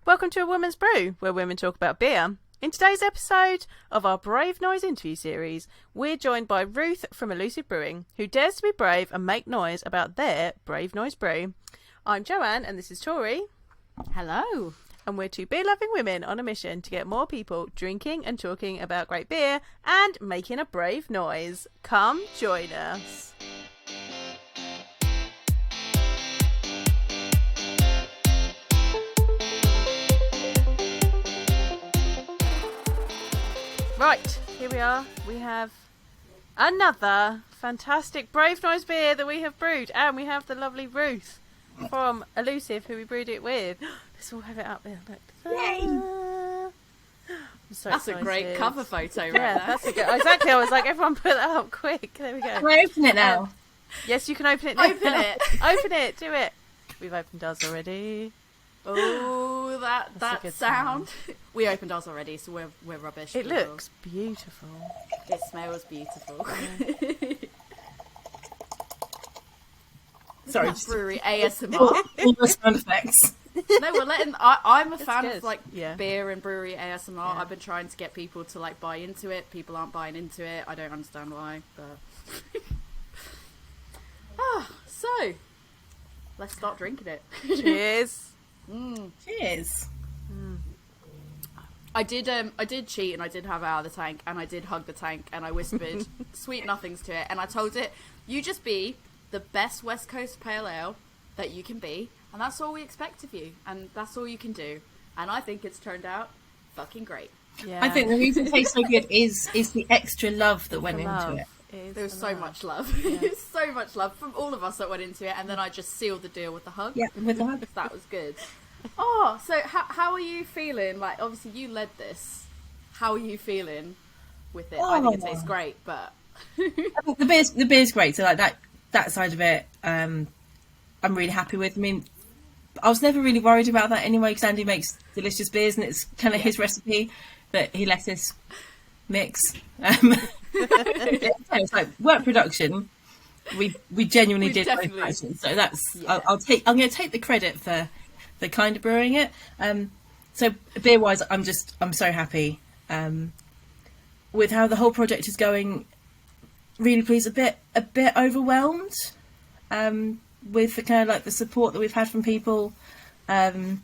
Welcome to A Woman's Brew, where women talk about beer. In today's episode of our Brave Noise interview series, we're joined by Ruth from Elusive Brewing, who dares to be brave and make noise about their Brave Noise brew. I'm Joanne, and this is Tori. Hello. And we're two beer-loving women on a mission to get more people drinking and talking about great beer and making a brave noise. Come join us. Right, here we are. We have another fantastic Brave Noise beer that we have brewed, and we have the lovely Ruth from Elusive, who we brewed it with. Let's all have it up there. Look. Yay! I'm so That's excited. a great cover photo, right? Yeah, that's a good. Exactly. I was like, everyone put that up quick. There we go. Can I open it now? Yes, you can open it now. Open it. Open it. Do it. We've opened ours already. Oh, That's a that good sound. We opened ours already, so we're rubbish. It people. looks beautiful. It smells beautiful. Sorry, That's brewery ASMR. all the sound effects. No, we're letting. I'm a fan good. of like Yeah. beer and brewery ASMR. Yeah. I've been trying to get people to like buy into it. People aren't buying into it. I don't understand why, but so let's start drinking it. Cheers. Cheers. I did cheat and I did have it out of the tank and I did hug the tank and I whispered sweet nothings to it and I told it, you just be the best West Coast Pale Ale that you can be, and that's all we expect of you, and that's all you can do. And I think it's turned out fucking great. Yeah. I think the reason it tastes so good is the extra love that went The into love. it. Is There was the so love. much love. Yeah. So much love from all of us that went into it, and then I just sealed the deal with the hug. Yeah, with the hug. That was good. Oh, so how are you feeling? Like, obviously you led this. How are you feeling with it? I think it tastes great, but The beer's great. So like that side of it, I'm really happy with. I mean, I was never really worried about that anyway, because Andy makes delicious beers, and it's kind of his recipe that he let us mix. It's like work production. We genuinely did both definitely- actions, so that's Yeah. I'm going to take the credit for the kind of brewing it. So beer wise, I'm so happy with how the whole project is going. Really pleased, a bit overwhelmed with the kind of like the support that we've had from people, and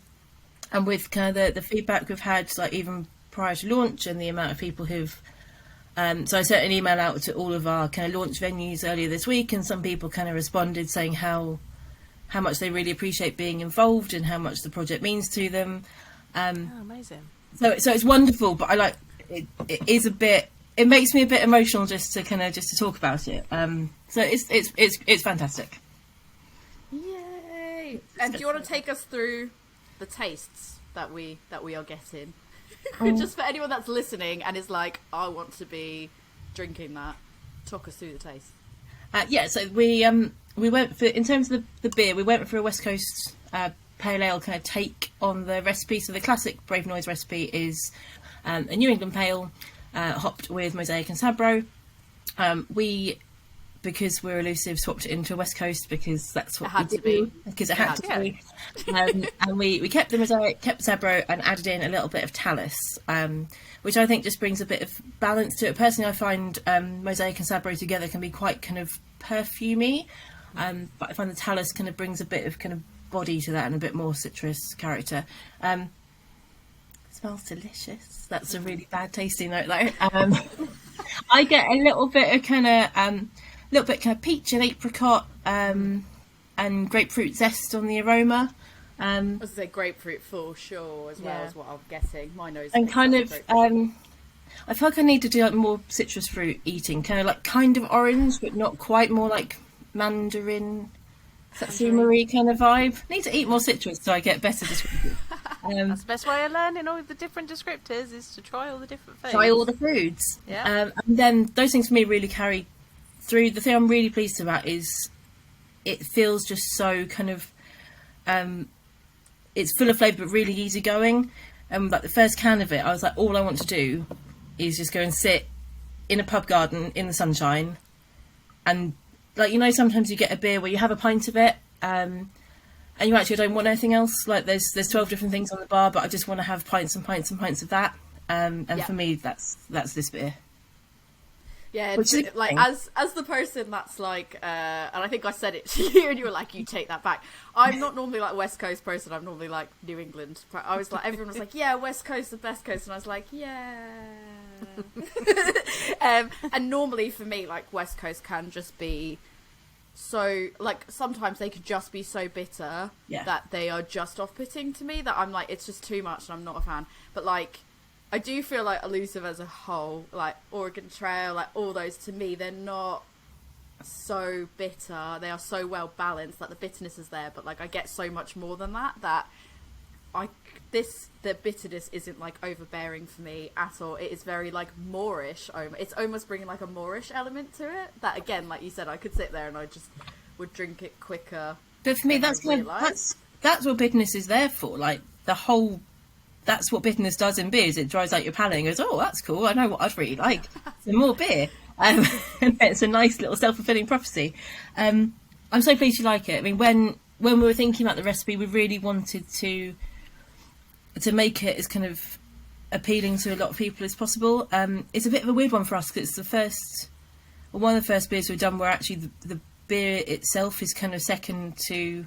with kind of the feedback we've had, like even prior to launch, and the amount of people who've. So I sent an email out to all of our kind of launch venues earlier this week, and some people kind of responded saying how much they really appreciate being involved and how much the project means to them. Oh, amazing. So it's wonderful, but I like it. It is a bit. It makes me a bit emotional just to talk about it. So it's fantastic. yay! And do you want to take us through the tastes that we are getting? Just for anyone that's listening and is like, I want to be drinking that. Talk us through the taste. Yeah, so we went for, in terms of the beer, we went for a West Coast pale ale kind of take on the recipe. So the classic Brave Noise recipe is a New England pale, hopped with Mosaic and Sabro. Because we're Elusive, swapped it into a West Coast because that's what It had we to do. be. Because it had to be. And we kept the Mosaic, kept Sabro, and added in a little bit of Talus, which I think just brings a bit of balance to it. Personally, I find Mosaic and Sabro together can be quite kind of perfumey, but I find the Talus kind of brings a bit of kind of body to that and a bit more citrus character. Smells delicious. That's a really bad tasting note though. I get a little bit of kind of peach and apricot and grapefruit zest on the aroma. I was going to say grapefruit for sure as well Yeah. as what I'm getting. My nose And tastes kind like of grapefruit. I feel like I need to do like more citrus fruit eating, kind of orange but not quite, more like mandarin, satsuma-y kind of vibe. I need to eat more citrus so I get better descriptors. That's the best way of learning all the different descriptors is to try all the different things. Try all the foods. Yeah. And then those things for me really carry through. The thing I'm really pleased about is it feels just so kind of it's full of flavour but really easygoing. And like the first can of it, I was like, all I want to do is just go and sit in a pub garden in the sunshine, and like, you know, sometimes you get a beer where you have a pint of it and you actually don't want anything else. Like there's 12 different things on the bar, but I just want to have pints and pints and pints of that. And for me, that's this beer. Yeah, Which is like as the person that's like, and I think I said it to you, and you were like, "You take that back." I'm not normally like West Coast person. I'm normally like New England. I was like, everyone was like, "Yeah, West Coast, the best coast," and I was like, "Yeah." And normally for me, like West Coast can just be so like sometimes they could just be so bitter that they are just off-putting to me that I'm like, it's just too much, and I'm not a fan. But like, I do feel like Elusive as a whole, like Oregon Trail, like all those, to me, they're not so bitter. They are so well balanced that the bitterness is there, but like I get so much more than that the bitterness isn't like overbearing for me at all. It is very like Moorish. It's almost bringing like a Moorish element to it. That again, like you said, I could sit there and I just would drink it quicker. But for me, that's what bitterness is there for. Like that's what bitterness does in beers. It dries out your palate and goes, oh, that's cool. I know what I'd really like. Some more beer. And it's a nice little self-fulfilling prophecy. I'm so pleased you like it. I mean, when we were thinking about the recipe, we really wanted to make it as kind of appealing to a lot of people as possible. It's a bit of a weird one for us because it's one of the first beers we've done where actually the beer itself is kind of second to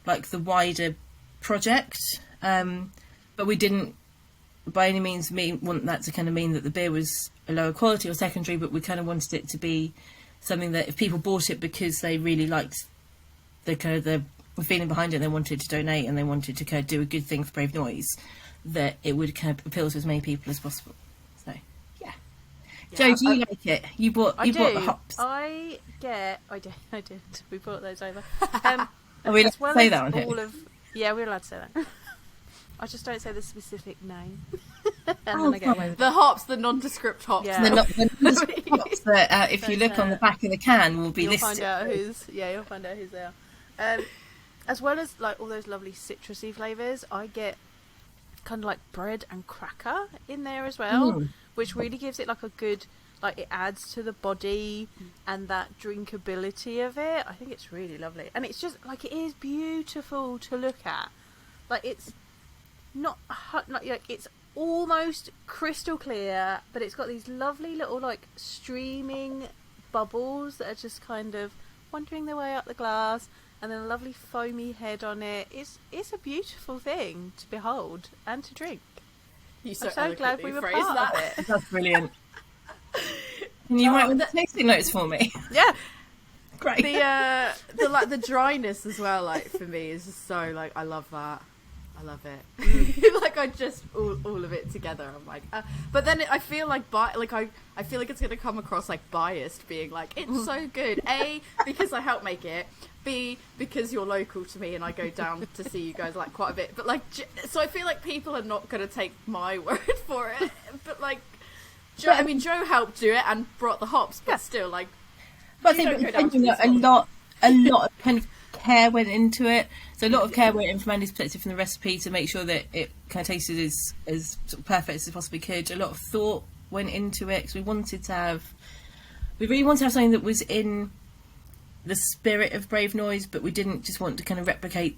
like the wider project. But we didn't by any means want that to kind of mean that the beer was a lower quality or secondary, but we kind of wanted it to be something that if people bought it because they really liked the kind of the feeling behind it, they wanted to donate and they wanted to kind of do a good thing for Brave Noise, that it would kind of appeal to as many people as possible. So yeah. Jo, do you like it? You bought the hops. I did. We brought those over. Are we allowed to say that on here? Yeah, we're allowed to say that. I just don't say the specific name. The hops, the nondescript hops. Yeah. The nondescript hops that, if you look on the back of the can, will be listed. You'll find out whose they are. As well as like all those lovely citrusy flavours, I get kind of like bread and cracker in there as well, which really gives it like a good, like it adds to the body and that drinkability of it. I think it's really lovely, and it's just like it is beautiful to look at. Like it's not like it's almost crystal clear, but it's got these lovely little like streaming bubbles that are just kind of wandering their way up the glass, and then a lovely foamy head on it. It's a beautiful thing to behold and to drink. I'm so glad we were part of it. That's brilliant. Can you write the tasting notes for me? Yeah. Great. The like the dryness as well, like for me is just so like I love that. I love it. Like I just all of it together. I'm like, but then I feel like I feel like it's gonna come across like biased, being like it's so good. A, because I help make it. B, because you're local to me and I go down to see you guys like quite a bit. But like, so I feel like people are not gonna take my word for it. But like, Jo helped do it and brought the hops, but still like. But I think a lot of kind of care went into it. So a lot of care went in from Andy's perspective from the recipe to make sure that it kind of tasted as sort of perfect as it possibly could. A lot of thought went into it because we really wanted to have something that was in the spirit of Brave Noise, but we didn't just want to kind of replicate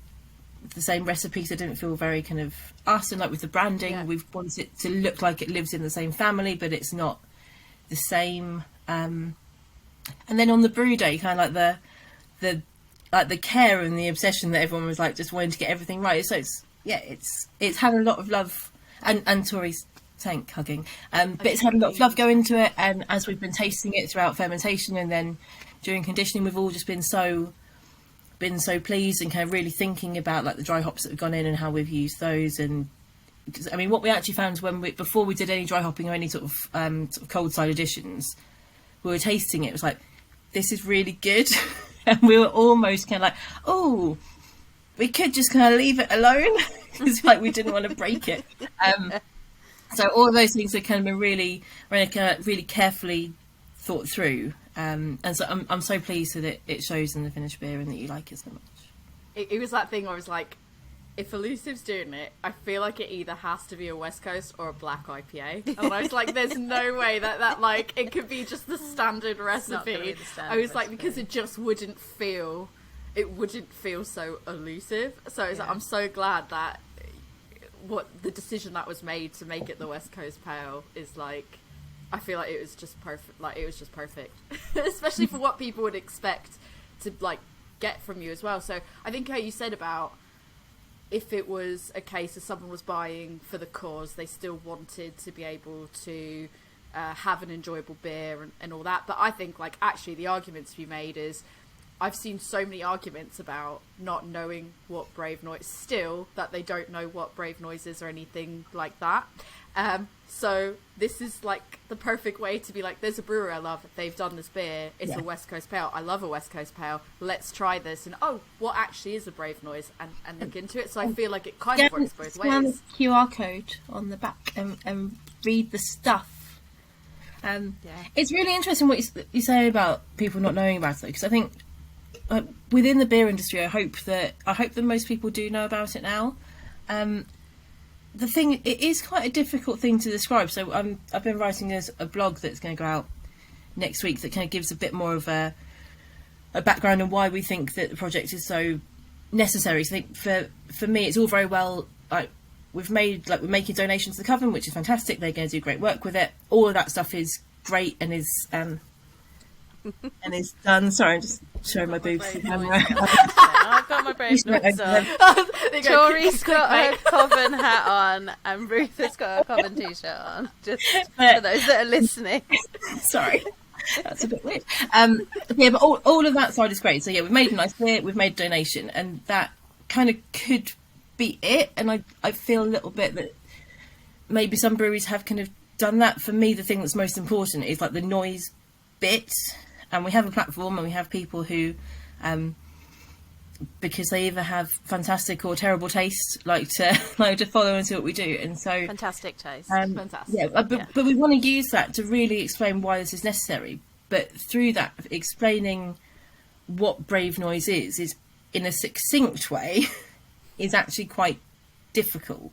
the same recipes. It didn't feel very kind of us, and like with the branding, we've wanted it to look like it lives in the same family, but it's not the same. And then on the brew day, kind of like the care and the obsession that everyone was like just wanting to get everything right. So it's had a lot of love, and Tori's tank hugging, but it's had a lot of love go into it. And as we've been tasting it throughout fermentation and then during conditioning, we've all just been so pleased and kind of really thinking about like the dry hops that have gone in and how we've used those. And I mean, what we actually found before we did any dry hopping or any sort of cold side additions, we were tasting it. It was like, this is really good. And we were almost kind of like, oh, we could just kind of leave it alone because like we didn't want to break it. So all of those things have kind of been really carefully thought through. And so I'm so pleased that it shows in the finished beer and that you like it so much. It was that thing where I was like, if Elusive's doing it, I feel like it either has to be a West Coast or a black IPA. And I was like, there's no way that like, it could be just the standard recipe. I was like, because it just wouldn't feel it wouldn't feel so elusive. So I'm so glad that what the decision that was made to make it the West Coast Pale is like, I feel like it was just perfect. Like, it was just perfect, especially for what people would expect to like get from you as well. So I think how you said about, if it was a case of someone was buying for the cause, they still wanted to be able to have an enjoyable beer and all that. But I think, like, actually the argument to be made is, I've seen so many arguments about not knowing what Brave Noise, still that they don't know what Brave Noise is or anything like that. So this is like the perfect way to be like, there's a brewery I love, they've done this beer, it's a West Coast Pale, I love a West Coast Pale, let's try this, and oh, what actually is a Brave Noise, and look into it. So I feel like it kind of works both Scan ways. the QR code on the back and read the stuff. It's really interesting what you say about people not knowing about it, because I think within the beer industry, I hope that most people do know about it now. The thing, it is quite a difficult thing to describe. So I've been writing a blog that's going to go out next week that kind of gives a bit more of a background on why we think that the project is so necessary. So I think for me, it's all very well, like, we're making donations to the Coven, which is fantastic. They're going to do great work with it. All of that stuff is great and is done. Sorry, I'm just showing my boobs to the camera. I've got my Brave Noise on. Tori's got her Coven hat on, and Ruth has got her Coven t-shirt on. Just for those that are listening. Sorry, that's a bit weird. Yeah, but all of that side is great. So yeah, we've made a nice beer, we've made a donation, and that kind of could be it. And I feel a little bit that maybe some breweries have kind of done that. For me, the thing that's most important is like the noise bit. And we have a platform, and we have people who, because they either have fantastic or terrible taste, like to follow and see what we do. And so fantastic taste, fantastic. Yeah, but we want to use that to really explain why this is necessary. But through that, explaining what Brave Noise is in a succinct way, is actually quite difficult.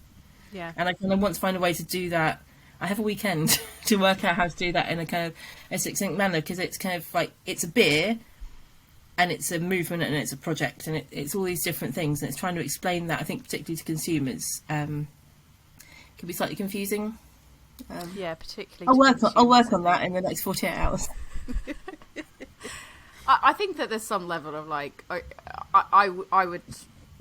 Yeah, and I kind of want to find a way to do that. I have a weekend to work out how to do that in a kind of a succinct manner, because it's kind of like, it's a beer and it's a movement and it's a project and it's all these different things, and it's trying to explain that, I think, particularly to consumers, can be slightly confusing. Yeah, particularly. I'll work on that in the next 48 hours. I think that there's some level of like, I would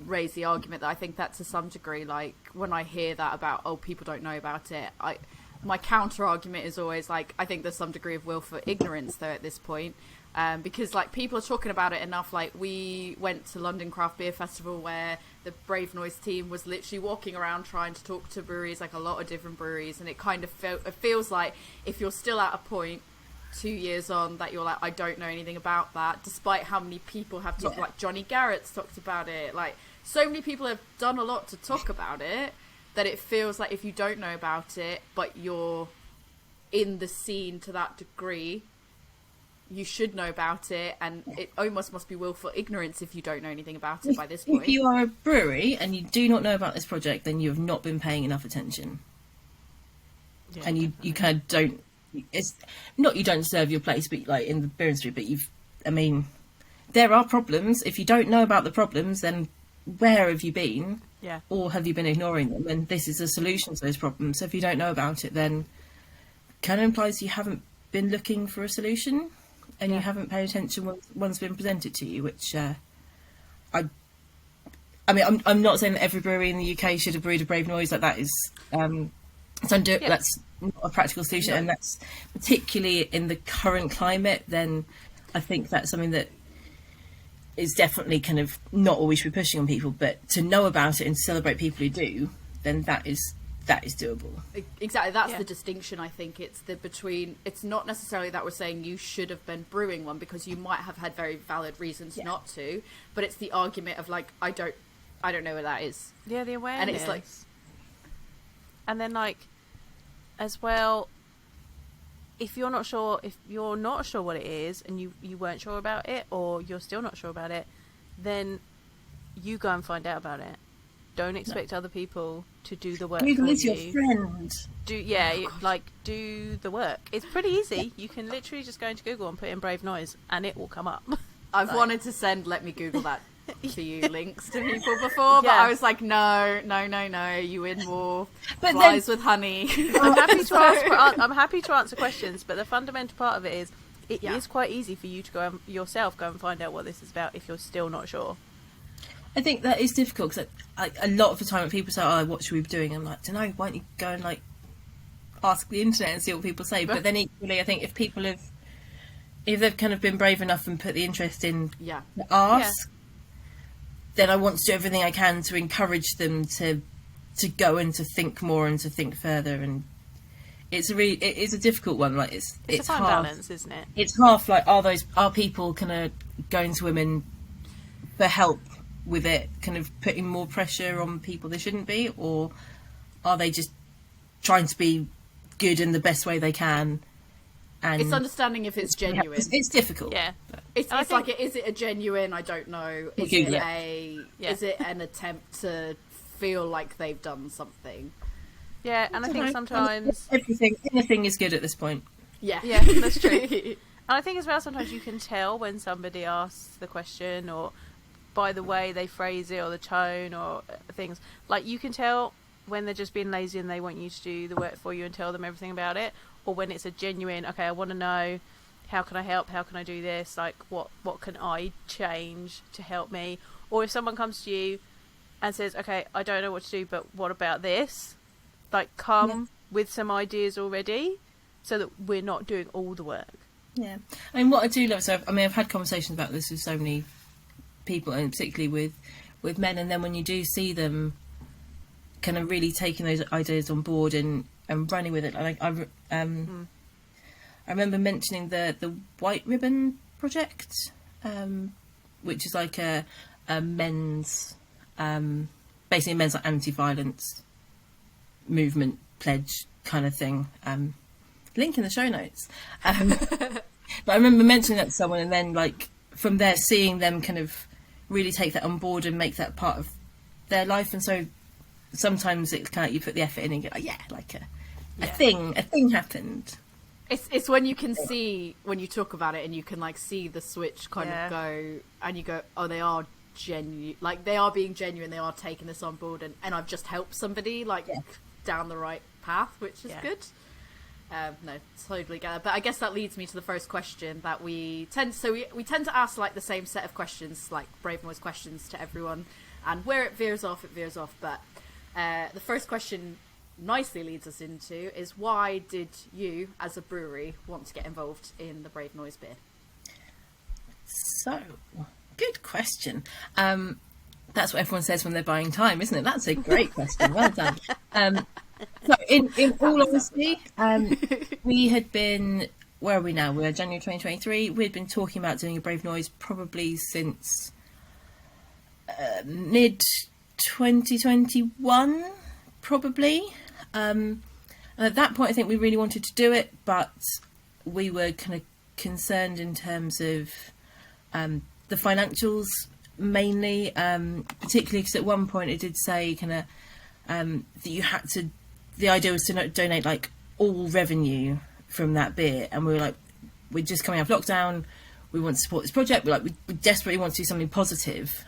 raise the argument that I think that to some degree, like, when I hear that about, oh, people don't know about it, my counter argument is always like, I think there's some degree of willful ignorance though at this point, because like people are talking about it enough. Like, we went to London Craft Beer Festival where the Brave Noise team was literally walking around trying to talk to breweries, like a lot of different breweries, and it kind of feels like if you're still at a point 2 years on that you're like, I don't know anything about that, despite how many people have talked, like Johnny Garrett's talked about it, like so many people have done a lot to talk about it, that it feels like if you don't know about it, but you're in the scene to that degree, you should know about it, and it almost must be willful ignorance if you don't know anything about it by this point. If you are a brewery and you do not know about this project, then you have not been paying enough attention. Yeah, and you kind of don't, it's not you don't deserve your place, but like in the beer industry, but there are problems. If you don't know about the problems, then where have you been? Yeah. Or have you been ignoring them? And this is a solution to those problems. So if you don't know about it, then kind of implies you haven't been looking for a solution, and you haven't paid attention when one's been presented to you, which I mean, I'm not saying that every brewery in the UK should have brewed a Brave Noise. Like, that is that's not a practical solution, and that's particularly in the current climate. Then I think that's something that is definitely kind of not what we should be pushing on people, but to know about it and celebrate people who do, then that is doable. Exactly, that's the distinction. I think it's it's not necessarily that we're saying you should have been brewing one, because you might have had very valid reasons not to, but it's the argument of like, I don't know what that is. Yeah, the awareness. And it's like, and then like, as well, if you're not sure what it is, and you weren't sure about it, or you're still not sure about it, then you go and find out about it. Don't expect other people to do the work. Google for is you. your friend. Do the work. It's pretty easy. You can literally just go into Google and put in Brave Noise, and it will come up. I've wanted to send "Let me Google that" for you links to people before, but Yeah. I was like, no, you win more But flies with honey. I'm happy to I'm happy to answer questions, but the fundamental part of it is it is Yeah. quite easy for you to go and find out what this is about if you're still not sure. I think that is difficult because a lot of the time when people say, "Oh, what should we be doing?" I'm like, "Don't know. Why don't you go and like ask the internet and see what people say?" But then equally, I think if they've kind of been brave enough and put the interest in Yeah. to ask, then I want to do everything I can to encourage them to go and to think more and to think further. And it is a difficult one. Like It's a fine half, balance, isn't it? It's half like are people kind of going to women for help with it, kind of putting more pressure on people they shouldn't be, or are they just trying to be good in the best way they can? And It's understanding if it's genuine. It's difficult. Yeah. It's I think- like, is it a genuine? I don't know. Is Google it is it an attempt to feel like they've done something? Yeah, and I think sometimes anything is good at this point. Yeah. Yeah, that's true. And I think as well, sometimes you can tell when somebody asks the question, or by the way they phrase it, or the tone, or things. Like, you can tell when they're just being lazy and they want you to do the work for you and tell them everything about it, or when it's a genuine, okay, I want to know, how can I help? How can I do this? Like, what can I change to help me? Or if someone comes to you and says, okay, I don't know what to do, but what about this? Like, come with some ideas already, so that we're not doing all the work. Yeah, I mean, what I do love, I've had conversations about this with so many people, and particularly with men, and then when you do see them kind of really taking those ideas on board and running with it, like I remember mentioning the White Ribbon Project, which is like a men's basically men's like anti-violence movement pledge kind of thing. Link in the show notes. But I remember mentioning that to someone, and then like from there seeing them kind of really take that on board and make that part of their life. And so sometimes it's kind of, you put the effort in and get like, a thing happened. It's when you can see, when you talk about it and you can like see the switch kind of go, and you go, oh, they are genuine, like they are being genuine, they are taking this on board, and I've just helped somebody like down the right path, which is good. No, totally get it. But I guess that leads me to the first question that we tend to ask like the same set of questions, like Brave Noise questions to everyone, and where it veers off, but the first question nicely leads us into is, why did you as a brewery want to get involved in the Brave Noise beer? So, good question. That's what everyone says when they're buying time, isn't it? That's a great question. Well done. So in all honesty, we had been, where are we now? We're January 2023. We had been talking about doing a Brave Noise probably since mid 2021, probably. And at that point, I think we really wanted to do it, but we were kind of concerned in terms of the financials mainly, particularly because at one point it did say kind of that you had to, the idea was to donate like all revenue from that beer, and we were like, we're just coming out of lockdown, we want to support this project, we desperately want to do something positive,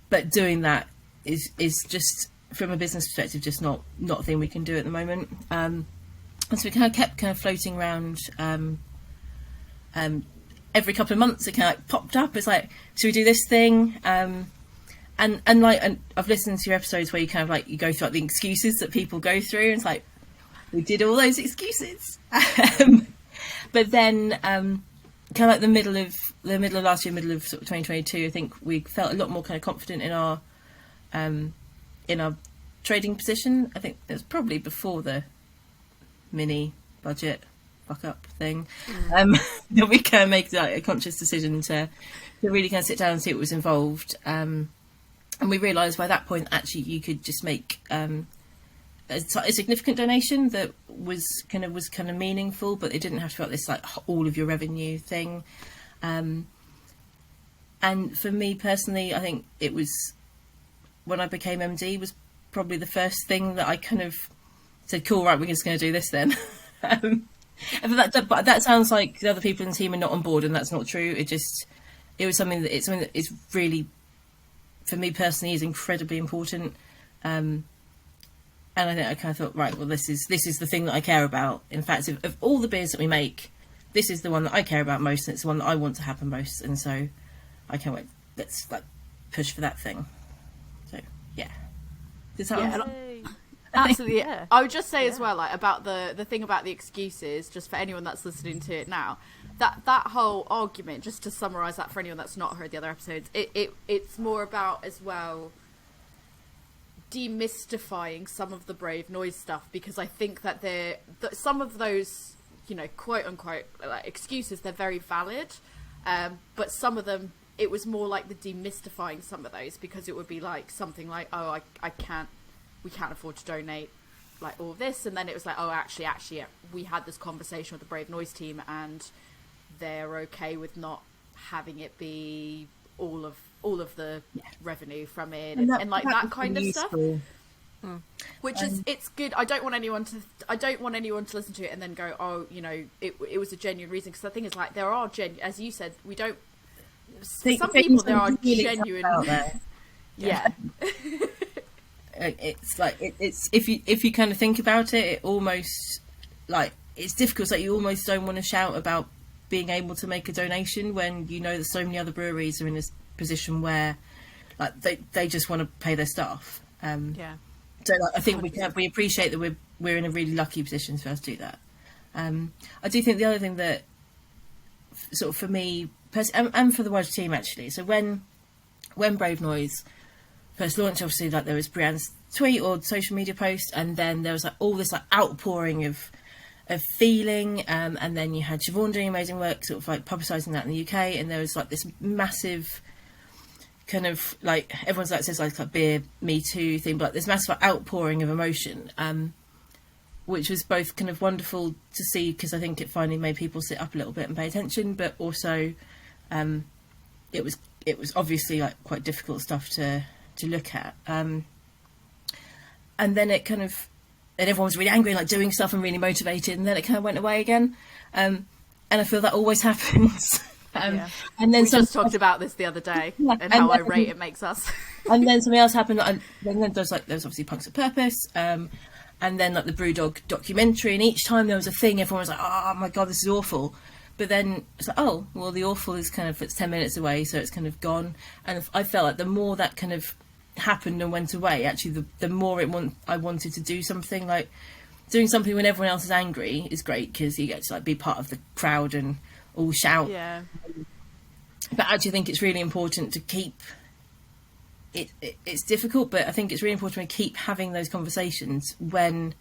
but doing that is just, from a business perspective, just not a thing we can do at the moment. And so we kind of kept floating around. Every couple of months it kind of like popped up. It's like, should we do this thing? And I've listened to your episodes where you kind of like, you go through like the excuses that people go through, and it's like, we did all those excuses. But then kind of like the middle of last year, middle of sort of 2022, I think we felt a lot more kind of confident in our trading position. I think it was probably before the mini budget fuck up thing, that we kind of make like a conscious decision to really kind of sit down and see what was involved, and we realised by that point actually you could just make a significant donation that was kind of meaningful, but it didn't have to be like this like all of your revenue thing. And for me personally, I think it was when I became MD was probably the first thing that I kind of said, cool, right, we're just going to do this then. But that sounds like the other people in the team are not on board, and that's not true. It it was something that is really, for me personally, is incredibly important. And I think I kind of thought, right, well, this is the thing that I care about. In fact, of all the beers that we make, this is the one that I care about most, and it's the one that I want to happen most. And so I can't wait. Let's like push for that thing. So yeah, does that Yeah, answer? absolutely. Yeah. I would just say as well, like about the thing about the excuses, just for anyone that's listening to it now, that whole argument, just to summarize that for anyone that's not heard the other episodes, it's more about as well demystifying some of the Brave Noise stuff, because I think that some of those, you know, quote unquote like excuses, they're very valid, but some of them, it was more like the demystifying some of those, because it would be like something like, oh, we can't afford to donate like all of this, and then it was like, oh, actually yeah, we had this conversation with the Brave Noise team and they're okay with not having it be all of the revenue from it, and like that kind of stuff. Which is, it's good. I don't want anyone to listen to it and then go, oh, you know, it was a genuine reason, because the thing is, like, there are as you said, we don't, some people, there are really genuine out there. yeah. It's like it's if you kind of think about it, it almost, like, it's difficult. Like, you almost don't want to shout about being able to make a donation when you know that so many other breweries are in this position where, like, they just want to pay their staff. So, like, I think we appreciate that we're in a really lucky position to be able to do that. I do think the other thing that sort of for me and for the wider team actually, so when Brave Noise first launched, obviously, like, there was Brianne's tweet or social media post, and then there was like all this like outpouring of feeling, and then you had Siobhan doing amazing work sort of like publicising that in the UK, and there was like this massive kind of like, everyone's like says like beer me too thing, but like, this massive outpouring of emotion, which was both kind of wonderful to see, because I think it finally made people sit up a little bit and pay attention, but also it was obviously like quite difficult stuff to look at, and then it kind of, and everyone was really angry, like doing stuff and really motivated, and then it kind of went away again, and I feel that always happens. And then we just talked about this the other day, and how irate it makes us. And then something else happened, and then there's obviously Punks of Purpose, and then like the Brewdog documentary, and each time there was a thing, everyone was like, oh my god, this is awful. But then it's like, oh well, the awful is kind of, it's 10 minutes away, so it's kind of gone. And I felt like the more that kind of happened and went away, actually the more I wanted to do something. Like, doing something when everyone else is angry is great, because you get to like be part of the crowd and all shout. But actually I think it's really important to keep it's difficult, but I think it's really important to keep having those conversations when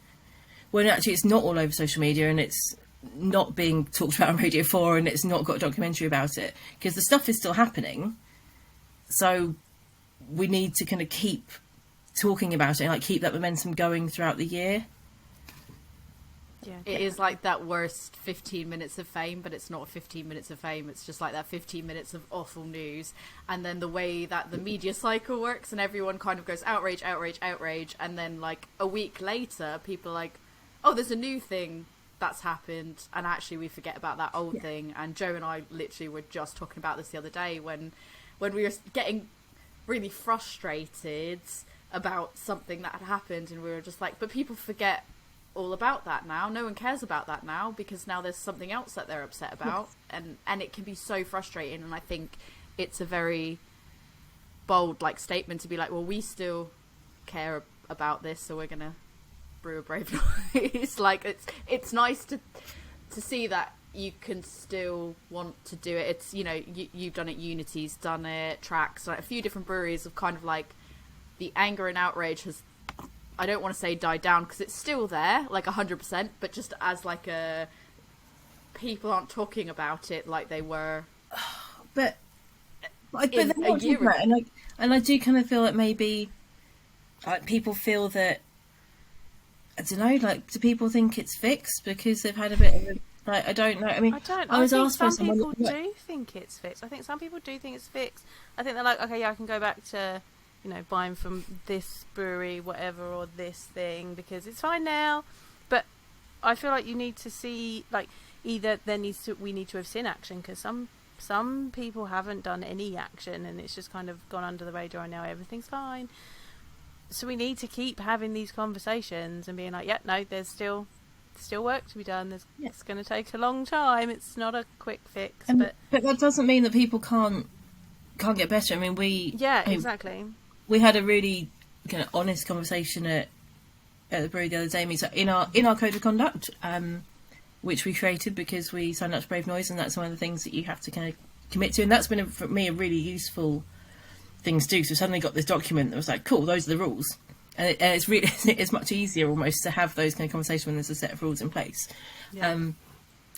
actually it's not all over social media, and it's not being talked about on Radio 4, and it's not got a documentary about it, because the stuff is still happening. So we need to kind of keep talking about it and like keep that momentum going throughout the year. It is like that worst 15 minutes of fame, but it's not 15 minutes of fame. It's just like that 15 minutes of awful news. And then the way that the media cycle works, and everyone kind of goes outrage, outrage, outrage. And then like a week later, people are like, oh, there's a new thing that's happened. And actually we forget about that old thing. And Joe and I literally were just talking about this the other day when we were getting really frustrated about something that had happened. And we were just like, but people forget all about that now. No one cares about that now, because now there's something else that they're upset about, and it can be so frustrating. And I think it's a very bold like statement to be like, well, we still care about this, so we're gonna brew a Brave Noise. Like, it's nice to see that you can still want to do it. It's, you know, you've done it, Unity's done it, Tracks, like a few different breweries have kind of like, the anger and outrage has, I don't want to say died down, because it's still there, like 100%, but just as like people aren't talking about it like they were. But they're not talking about it, and I do kind of feel like maybe like people feel that, I don't know, like, do people think it's fixed because they've had a bit of a, like, I don't know. I mean, I was asked by someone. Some people do think it's fixed. I think some people do think it's fixed. I think they're like, okay, yeah, I can go back to, you know, buying from this brewery, whatever, or this thing, because it's fine now. But I feel like you need to see, like, either we need to have seen action, because some some people haven't done any action, and it's just kind of gone under the radar, and now everything's fine. So we need to keep having these conversations and being like, yeah, no, there's still work to be done. It's going to take a long time. It's not a quick fix. But that doesn't mean that people can't get better. I mean, exactly. We had a really kind of honest conversation at the brewery the other day. I mean, so in our code of conduct, which we created because we signed up to Brave Noise, and that's one of the things that you have to kind of commit to. And that's been, for me, a really useful thing to do. So suddenly got this document that was like, cool, those are the rules. And it's really, it's much easier almost to have those kind of conversations when there's a set of rules in place. Yeah.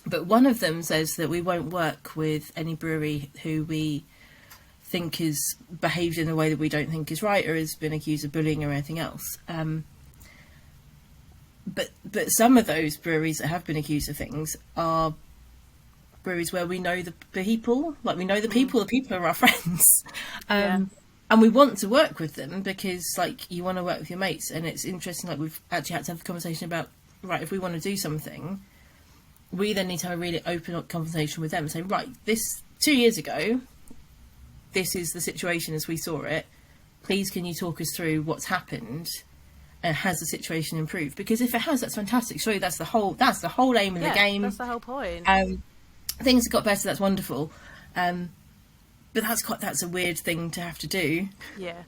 But one of them says that we won't work with any brewery who we think has behaved in a way that we don't think is right, or has been accused of bullying or anything else. But some of those breweries that have been accused of things are breweries where we know the people, like we know the people are our friends. And we want to work with them because, like, you want to work with your mates. And it's interesting, like, we've actually had to have a conversation about, right, if we want to do something, we then need to have a really open conversation with them and say, right, this 2 years ago, this is the situation as we saw it. Please, can you talk us through what's happened? And has the situation improved? Because if it has, that's fantastic. Surely that's the whole aim of the game. That's the whole point. Things have got better. That's wonderful. But that's a weird thing to have to do. Yeah,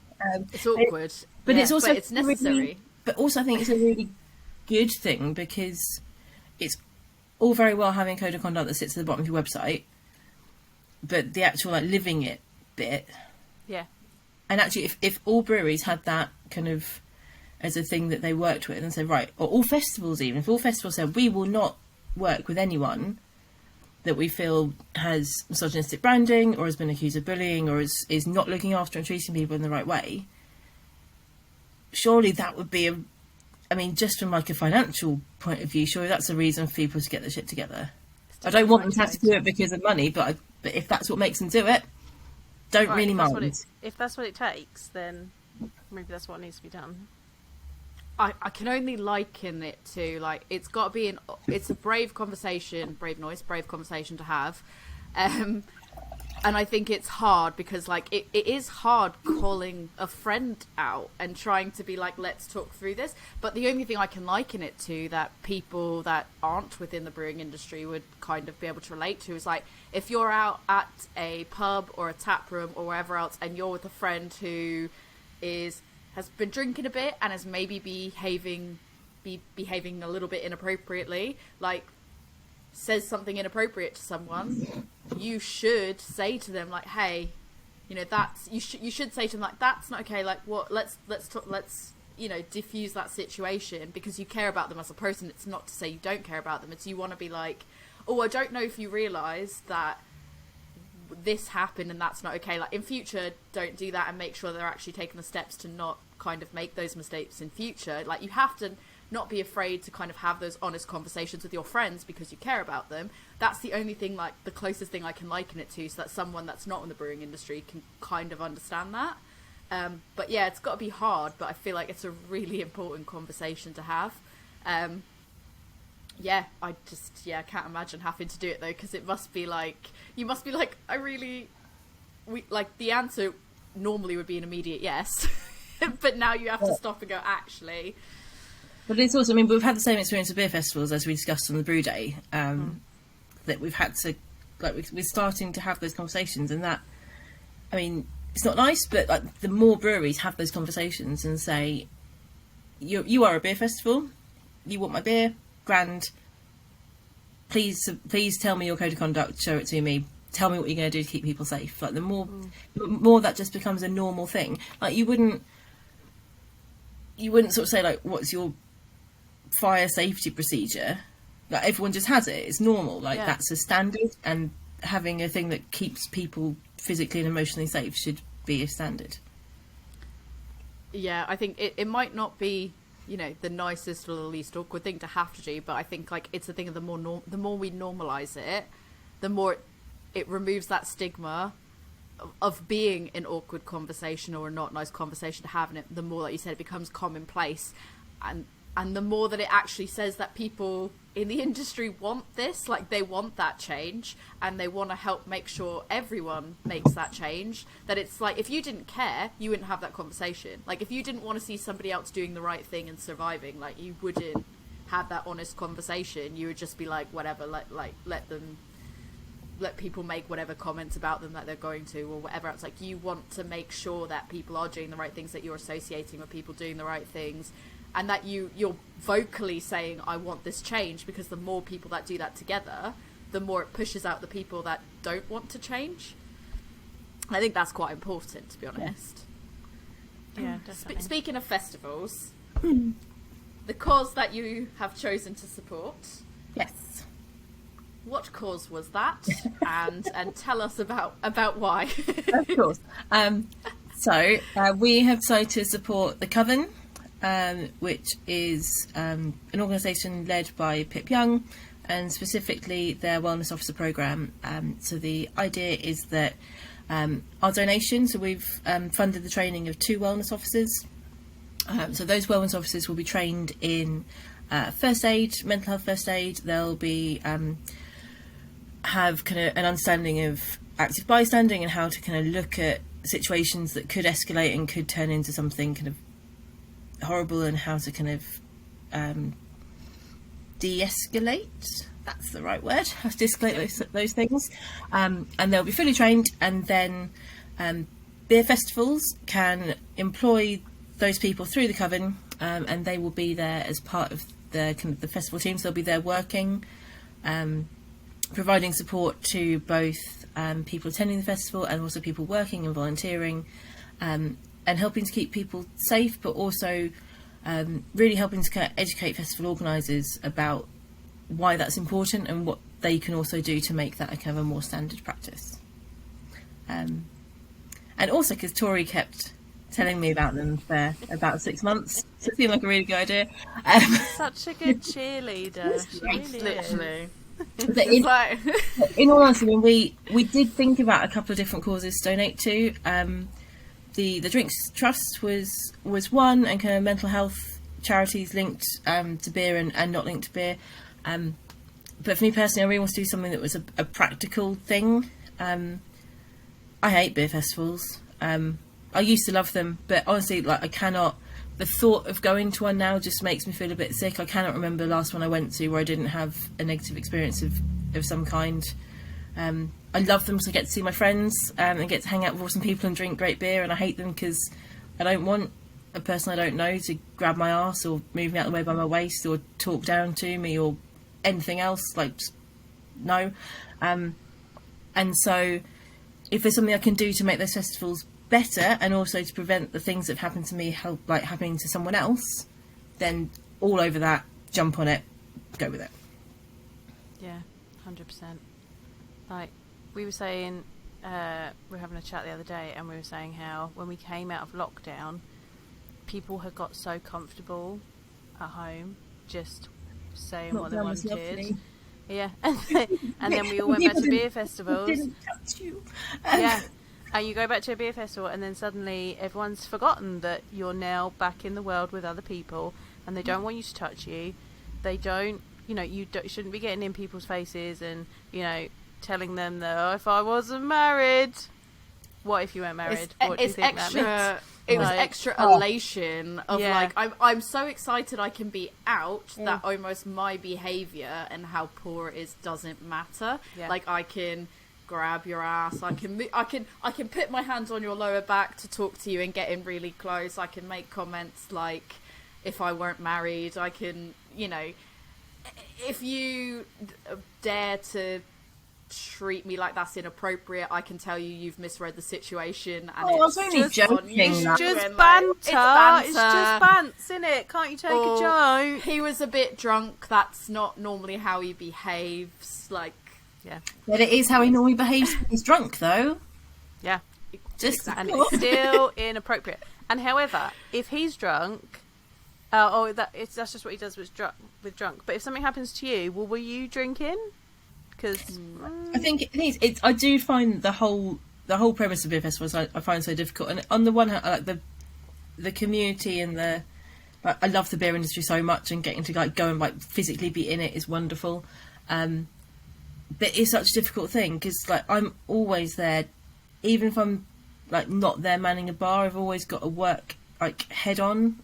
it's awkward, but it's also it's necessary. Really, but also, I think it's a really good thing because it's all very well having a code of conduct that sits at the bottom of your website, but the actual like living it bit. Yeah. And actually, if all breweries had that kind of as a thing that they worked with and said, right, or all festivals, even if all festivals said, we will not work with anyone that we feel has misogynistic branding or has been accused of bullying or is not looking after and treating people in the right way, surely that would be just from like a financial point of view, surely that's a reason for people to get their shit together. I don't want them to have to do it because of money, but if that's what makes them do it, don't really mind. If that's what it takes, then maybe that's what needs to be done. I can only liken it to, like, it's got to be it's a brave conversation to have, and I think it's hard because, like, it is hard calling a friend out and trying to be like, let's talk through this. But the only thing I can liken it to that people that aren't within the brewing industry would kind of be able to relate to is, like, if you're out at a pub or a tap room or wherever else and you're with a friend who has been drinking a bit and is maybe behaving a little bit inappropriately, like says something inappropriate to someone, you should say to them, like, hey, that's you should say to them, like, that's not okay, like, what, let's talk, let's diffuse that situation because you care about them as a person. It's not to say you don't care about them, it's you want to be like, oh, I don't know if you realise that this happened and that's not okay, like, in future don't do that, and make sure they're actually taking the steps to not kind of make those mistakes in future. Like, you have to not be afraid to kind of have those honest conversations with your friends because you care about them. That's the only thing, like, the closest thing I can liken it to, so that someone that's not in the brewing industry can kind of understand that. But yeah, it's got to be hard, but I feel like it's a really important conversation to have. I can't imagine having to do it though, because it must be like, you must be like, the answer normally would be an immediate yes, but now you have to stop and go, actually. But it's also, we've had the same experience with beer festivals as we discussed on the Brew Day, that we've had to, like, we're starting to have those conversations, and that, it's not nice, but like, the more breweries have those conversations and say, you are a beer festival, you want my beer, grand, please tell me your code of conduct, show it to me, tell me what you're going to do to keep people safe. Like, the more that just becomes a normal thing. Like, you wouldn't sort of say, like, what's your fire safety procedure? Like, everyone just has it, it's normal, like, that's a standard, and having a thing that keeps people physically and emotionally safe should be a standard. Yeah, I think it might not be, the nicest or the least awkward thing to have to do, but I think, like, it's a thing of the more we normalise it, the more it removes that stigma of being an awkward conversation or a not nice conversation to have, and the more, like you said, it becomes commonplace, and And the more that it actually says that people in the industry want this, like they want that change and they want to help make sure everyone makes that change, that it's like, if you didn't care, you wouldn't have that conversation. Like if you didn't want to see somebody else doing the right thing and surviving, like you wouldn't have that honest conversation. You would just be like, whatever, let people make whatever comments about them that they're going to, or whatever else. Like you want to make sure that people are doing the right things, that you're associating with people doing the right things, and that you're vocally saying, I want this change, because the more people that do that together, the more it pushes out the people that don't want to change. I think that's quite important, to be honest. Yeah, definitely. Speaking of festivals, the cause that you have chosen to support. Yes. What cause was that? and tell us about why. Of course. So we have decided to support the Coven, which is an organisation led by Pip Young, and specifically their wellness officer programme. So the idea is that our donation, so we've funded the training of 2 wellness officers. So those wellness officers will be trained in first aid, mental health first aid. They'll be have kind of an understanding of active bystanding and how to kind of look at situations that could escalate and could turn into something kind of horrible, and how to kind of de-escalate. That's the right word. How to de-escalate those things. And they'll be fully trained, and then beer festivals can employ those people through the Coven, and they will be there as part of the kind of the festival teams. They'll be there working, providing support to both people attending the festival and also people working and volunteering, and helping to keep people safe, but also really helping to kind of educate festival organisers about why that's important and what they can also do to make that a kind of a more standard practice. And also because Tori kept telling me about them for about 6 months, so it seemed like a really good idea. Such a good cheerleader. She really is. Literally. But in all honesty, I mean, we did think about a couple of different causes to donate to. The Drinks Trust was one, and kind of mental health charities linked to beer and not linked to beer. But for me personally, I really want to do something that was a practical thing. I hate beer festivals. I used to love them, but honestly, like I cannot. The thought of going to one now just makes me feel a bit sick. I cannot remember the last one I went to where I didn't have a negative experience of some kind. I love them because I get to see my friends and get to hang out with awesome people and drink great beer, and I hate them because I don't want a person I don't know to grab my arse or move me out of the way by my waist or talk down to me or anything else. Like, just, no. And so if there's something I can do to make those festivals better, and also to prevent the things that have happened to me happening to someone else, then all over that, jump on it, go with it. Yeah, 100%. Like we were saying, we were having a chat the other day, and we were saying how when we came out of lockdown, people had got so comfortable at home, just saying what they wanted. Lovely. Yeah, and then we all went back to beer festivals. Didn't touch you. Yeah. And you go back to a beer festival, and then suddenly everyone's forgotten that you're now back in the world with other people, and they don't want you to touch you. They don't, you shouldn't be getting in people's faces and, telling them that, oh, if I wasn't married. What if you weren't married? What do you think extra, that means? It was extra elation of I'm so excited I can be out that almost my behaviour and how poor it is doesn't matter. Yeah. Like I can grab your ass, I can put my hands on your lower back to talk to you and get in really close. I can make comments like, if I weren't married, I can, if you dare to treat me like that's inappropriate, I can tell you've misread the situation, and I was only joking. It's just banter. It's just bants, innit? Can't you take a joke? He was a bit drunk. That's not normally how he behaves. Like, yeah. But it is how he normally behaves when he's drunk, though. Yeah. Just and it's still inappropriate. And however, if he's drunk, that's just what he does with drunk. But if something happens to you, were you drinking? Because I think it's. I do find the whole premise of beer festivals I find so difficult. And on the one hand, I like the community and the I love the beer industry so much, and getting to like go and like physically be in it is wonderful. But it's such a difficult thing because like I'm always there, even if I'm like not there manning a bar. I've always got to work like head on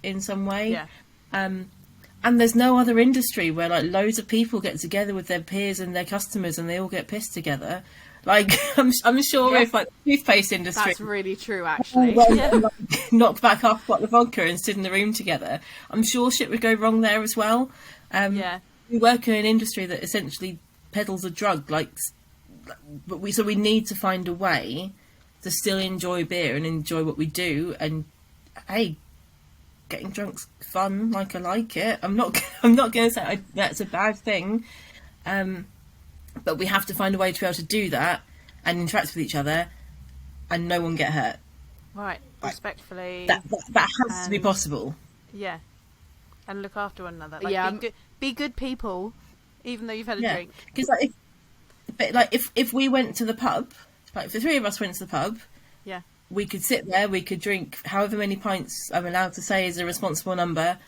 in some way. Yeah. And there's no other industry where like loads of people get together with their peers and their customers and they all get pissed together. Like I'm sure if like the toothpaste industry, That's really true, actually. like, knock back half a bottle of vodka and sit in the room together, I'm sure shit would go wrong there as well. We work in an industry that essentially peddles a drug, but we need to find a way to still enjoy beer and enjoy what we do. And hey, getting drunk's fun. Like I like it. I'm not going to say that's a bad thing. But we have to find a way to be able to do that and interact with each other, and no one get hurt. Right, respectfully. That has to be possible. Yeah, and look after one another. Like, Yeah, be good people, even though you've had a drink. Because if we went to the pub, like if the three of us went to the pub, Yeah. we could sit there, we could drink however many pints I'm allowed to say is a responsible number.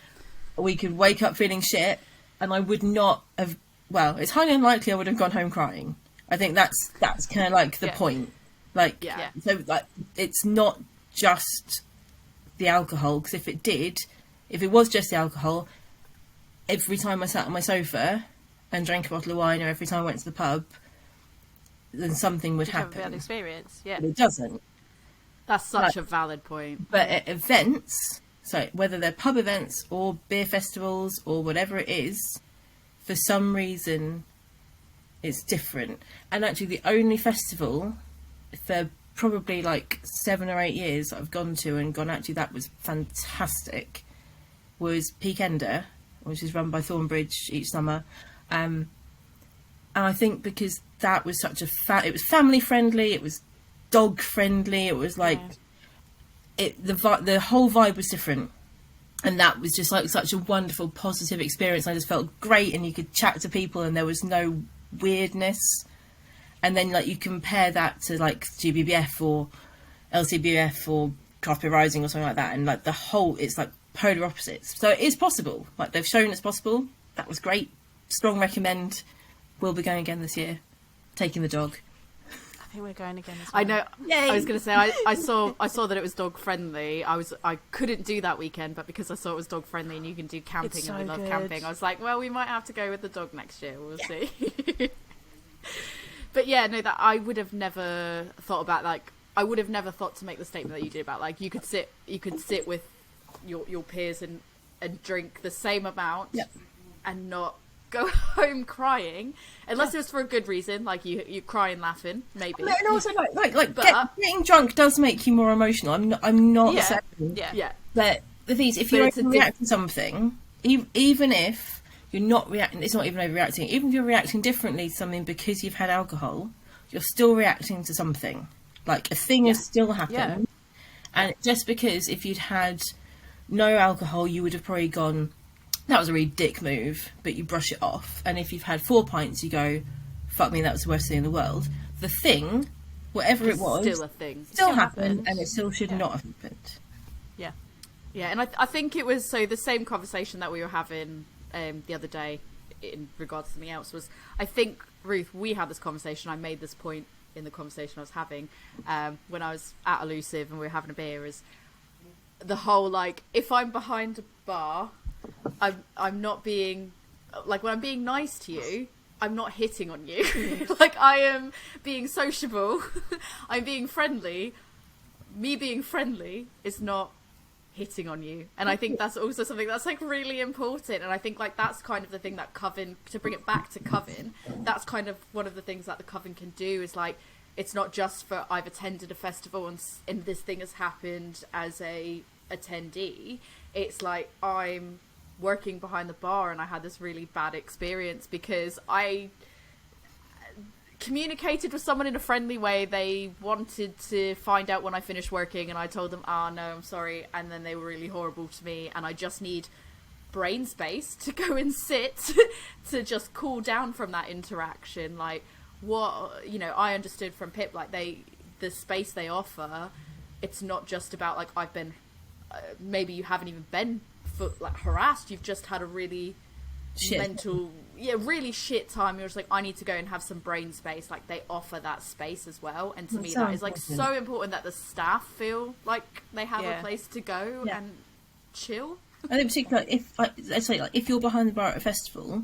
We could wake up feeling shit, and I would not have. Well, it's highly unlikely I would have gone home crying. I think that's kind of like the point. Like, Yeah. so like it's not just the alcohol, because if it was just the alcohol, every time I sat on my sofa and drank a bottle of wine, or every time I went to the pub, then something would Have a bad happen. experience. Yeah. But it doesn't. That's such a valid point. But at events, so whether they're pub events or beer festivals or whatever it is, for some reason it's different. And actually the only festival for probably like 7 or 8 years that I've gone to and gone, actually that was fantastic, was Peakender, which is run by Thornbridge each summer. And I think because that was such it was family friendly, it was dog friendly, it was like the whole vibe was different, and that was just like such a wonderful positive experience. I just felt great, and you could chat to people and there was no weirdness. And then like you compare that to like GBBF or LCBF or Craft Beer Rising or something like that, and like the whole, it's like polar opposites. So it is possible, like they've shown it's possible. That was great. Strong recommend. We'll be going again this year, taking the dog. I think we're going again as well. I know. Yay. I was going to say I saw that it was dog friendly. I couldn't do that weekend, but because I saw it was dog friendly and you can do camping It's and we so love good. camping, I was like, well, we might have to go with the dog next year. We'll see. But yeah, no, that I would have never thought about. Like, I would have never thought to make the statement that you did about like you could sit with your peers and drink the same amount and not go home crying, unless it was for a good reason, like you crying laughing, maybe. And also like But- getting drunk does make you more emotional. I'm not saying Yeah. that. The thing is, if But you're it's a overreacting to something, even if you're not reacting, it's not even overreacting. Even if you're reacting differently to something because you've had alcohol, you're still reacting to something. Like a thing has still happened. And just because if you'd had no alcohol, you would have probably gone, that was a really dick move, but you brush it off. And if you've had 4 pints, you go, fuck me, that was the worst thing in the world. The thing, whatever it was, Still a thing. still happened. happened, and it still should not have happened. Yeah. Yeah, and I think it was so the same conversation that we were having the other day in regards to something else was, I think, Ruth, we had this conversation. I made this point in the conversation I was having when I was at Elusive and we were having a beer, is the whole like, if I'm behind a bar, I'm not being like, when I'm being nice to you, I'm not hitting on you. Like, I am being sociable. I'm being friendly. Me being friendly is not hitting on you. And I think that's also something that's like really important. And I think like that's kind of the thing that Coven, to bring it back to Coven, that's kind of one of the things that the Coven can do, is like, it's not just for I've attended a festival and this thing has happened as a attendee. It's like, I'm working behind the bar and I had this really bad experience because I communicated with someone in a friendly way. They wanted to find out when I finished working and I told them, no, I'm sorry, and then they were really horrible to me, and I just need brain space to go and sit to just cool down from that interaction. Like, what, you know, I understood from Pip, like the space they offer, it's not just about like, I've been maybe you haven't even been like harassed. You've just had a really really shit time. You're just like, I need to go and have some brain space. Like, they offer that space as well, and to me that is like so important, that the staff feel like they have a place to go and chill. And in particular, if let's say, like, if you're behind the bar at a festival,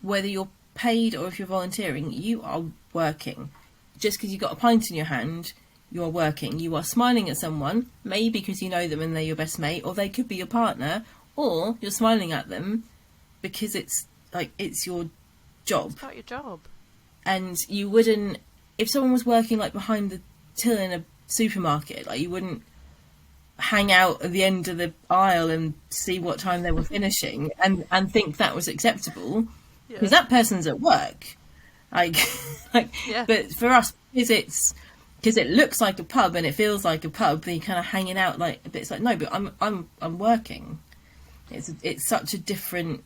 whether you're paid or if you're volunteering, you are working. Just because you've got a pint in your hand, you're working. You are smiling at someone, maybe because you know them and they're your best mate, or they could be your partner, or you're smiling at them because it's your job. It's about your job. And you wouldn't, if someone was working like behind the till in a supermarket, like, you wouldn't hang out at the end of the aisle and see what time they were finishing and think that was acceptable, because that person's at work. But for us, because it looks like a pub and it feels like a pub, then you're kind of hanging out like a bit. It's like, no, but I'm working. It's such a different.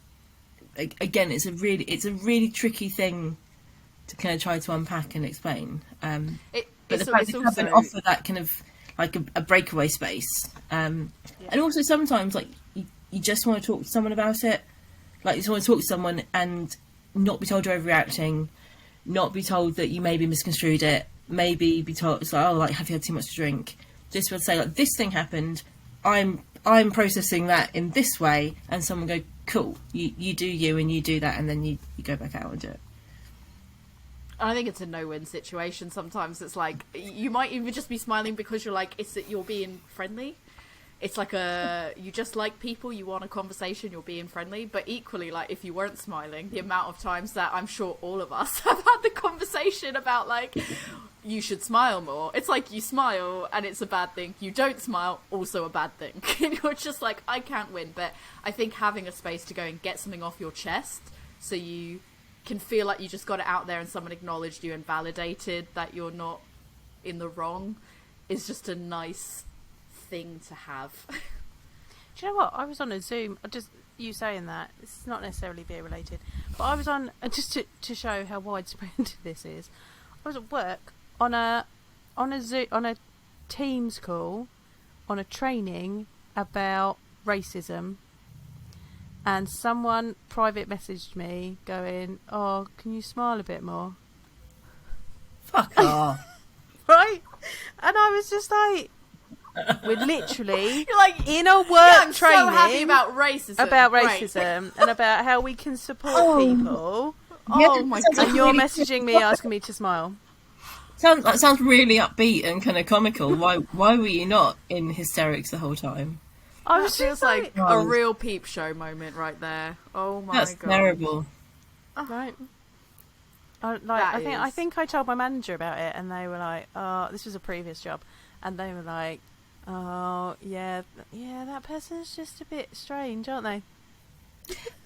Again, it's a really tricky thing to kind of try to unpack and explain. But the fact that Coven offer that kind of like a breakaway space, and also sometimes, like, you just want to talk to someone about it. Like, you just want to talk to someone and not be told you're overreacting, not be told that you maybe misconstrued it, maybe be told, it's like, oh, like, have you had too much to drink? Just to say, like, this thing happened, I'm processing that in this way, and someone go, cool, you do you and you do that, and then you go back out and do it. I think it's a no-win situation. Sometimes it's like, you might even just be smiling because you're like, you're being friendly. It's like you just like people, you want a conversation, you're being friendly. But equally, like, if you weren't smiling, the amount of times that I'm sure all of us have had the conversation about, like, you should smile more. It's like, you smile and it's a bad thing. You don't smile, also a bad thing. And you're just like, I can't win. But I think having a space to go and get something off your chest, so you can feel like you just got it out there and someone acknowledged you and validated that you're not in the wrong, is just a nice thing to have. Do you know what? I was on a Zoom, just you saying that, it's not necessarily beer related, but I was on, just to show how widespread this is, I was at work on a Zoom, on a Teams call, on a training about racism, and someone private messaged me going, oh, can you smile a bit more? Fuck off. Right? And I was just like, we're literally You're like, in a work I'm training so happy about racism. and about how we can support people. Oh my god! And you're messaging me asking me to smile. Sounds really upbeat and kind of comical. Why were you not in hysterics the whole time? I was just like a real peep show moment right there. Oh my god, that's terrible. Right. I think I told my manager about it, and they were like, "Oh, this was a previous job," and they were like, "Oh, yeah, that person's just a bit strange, aren't they?"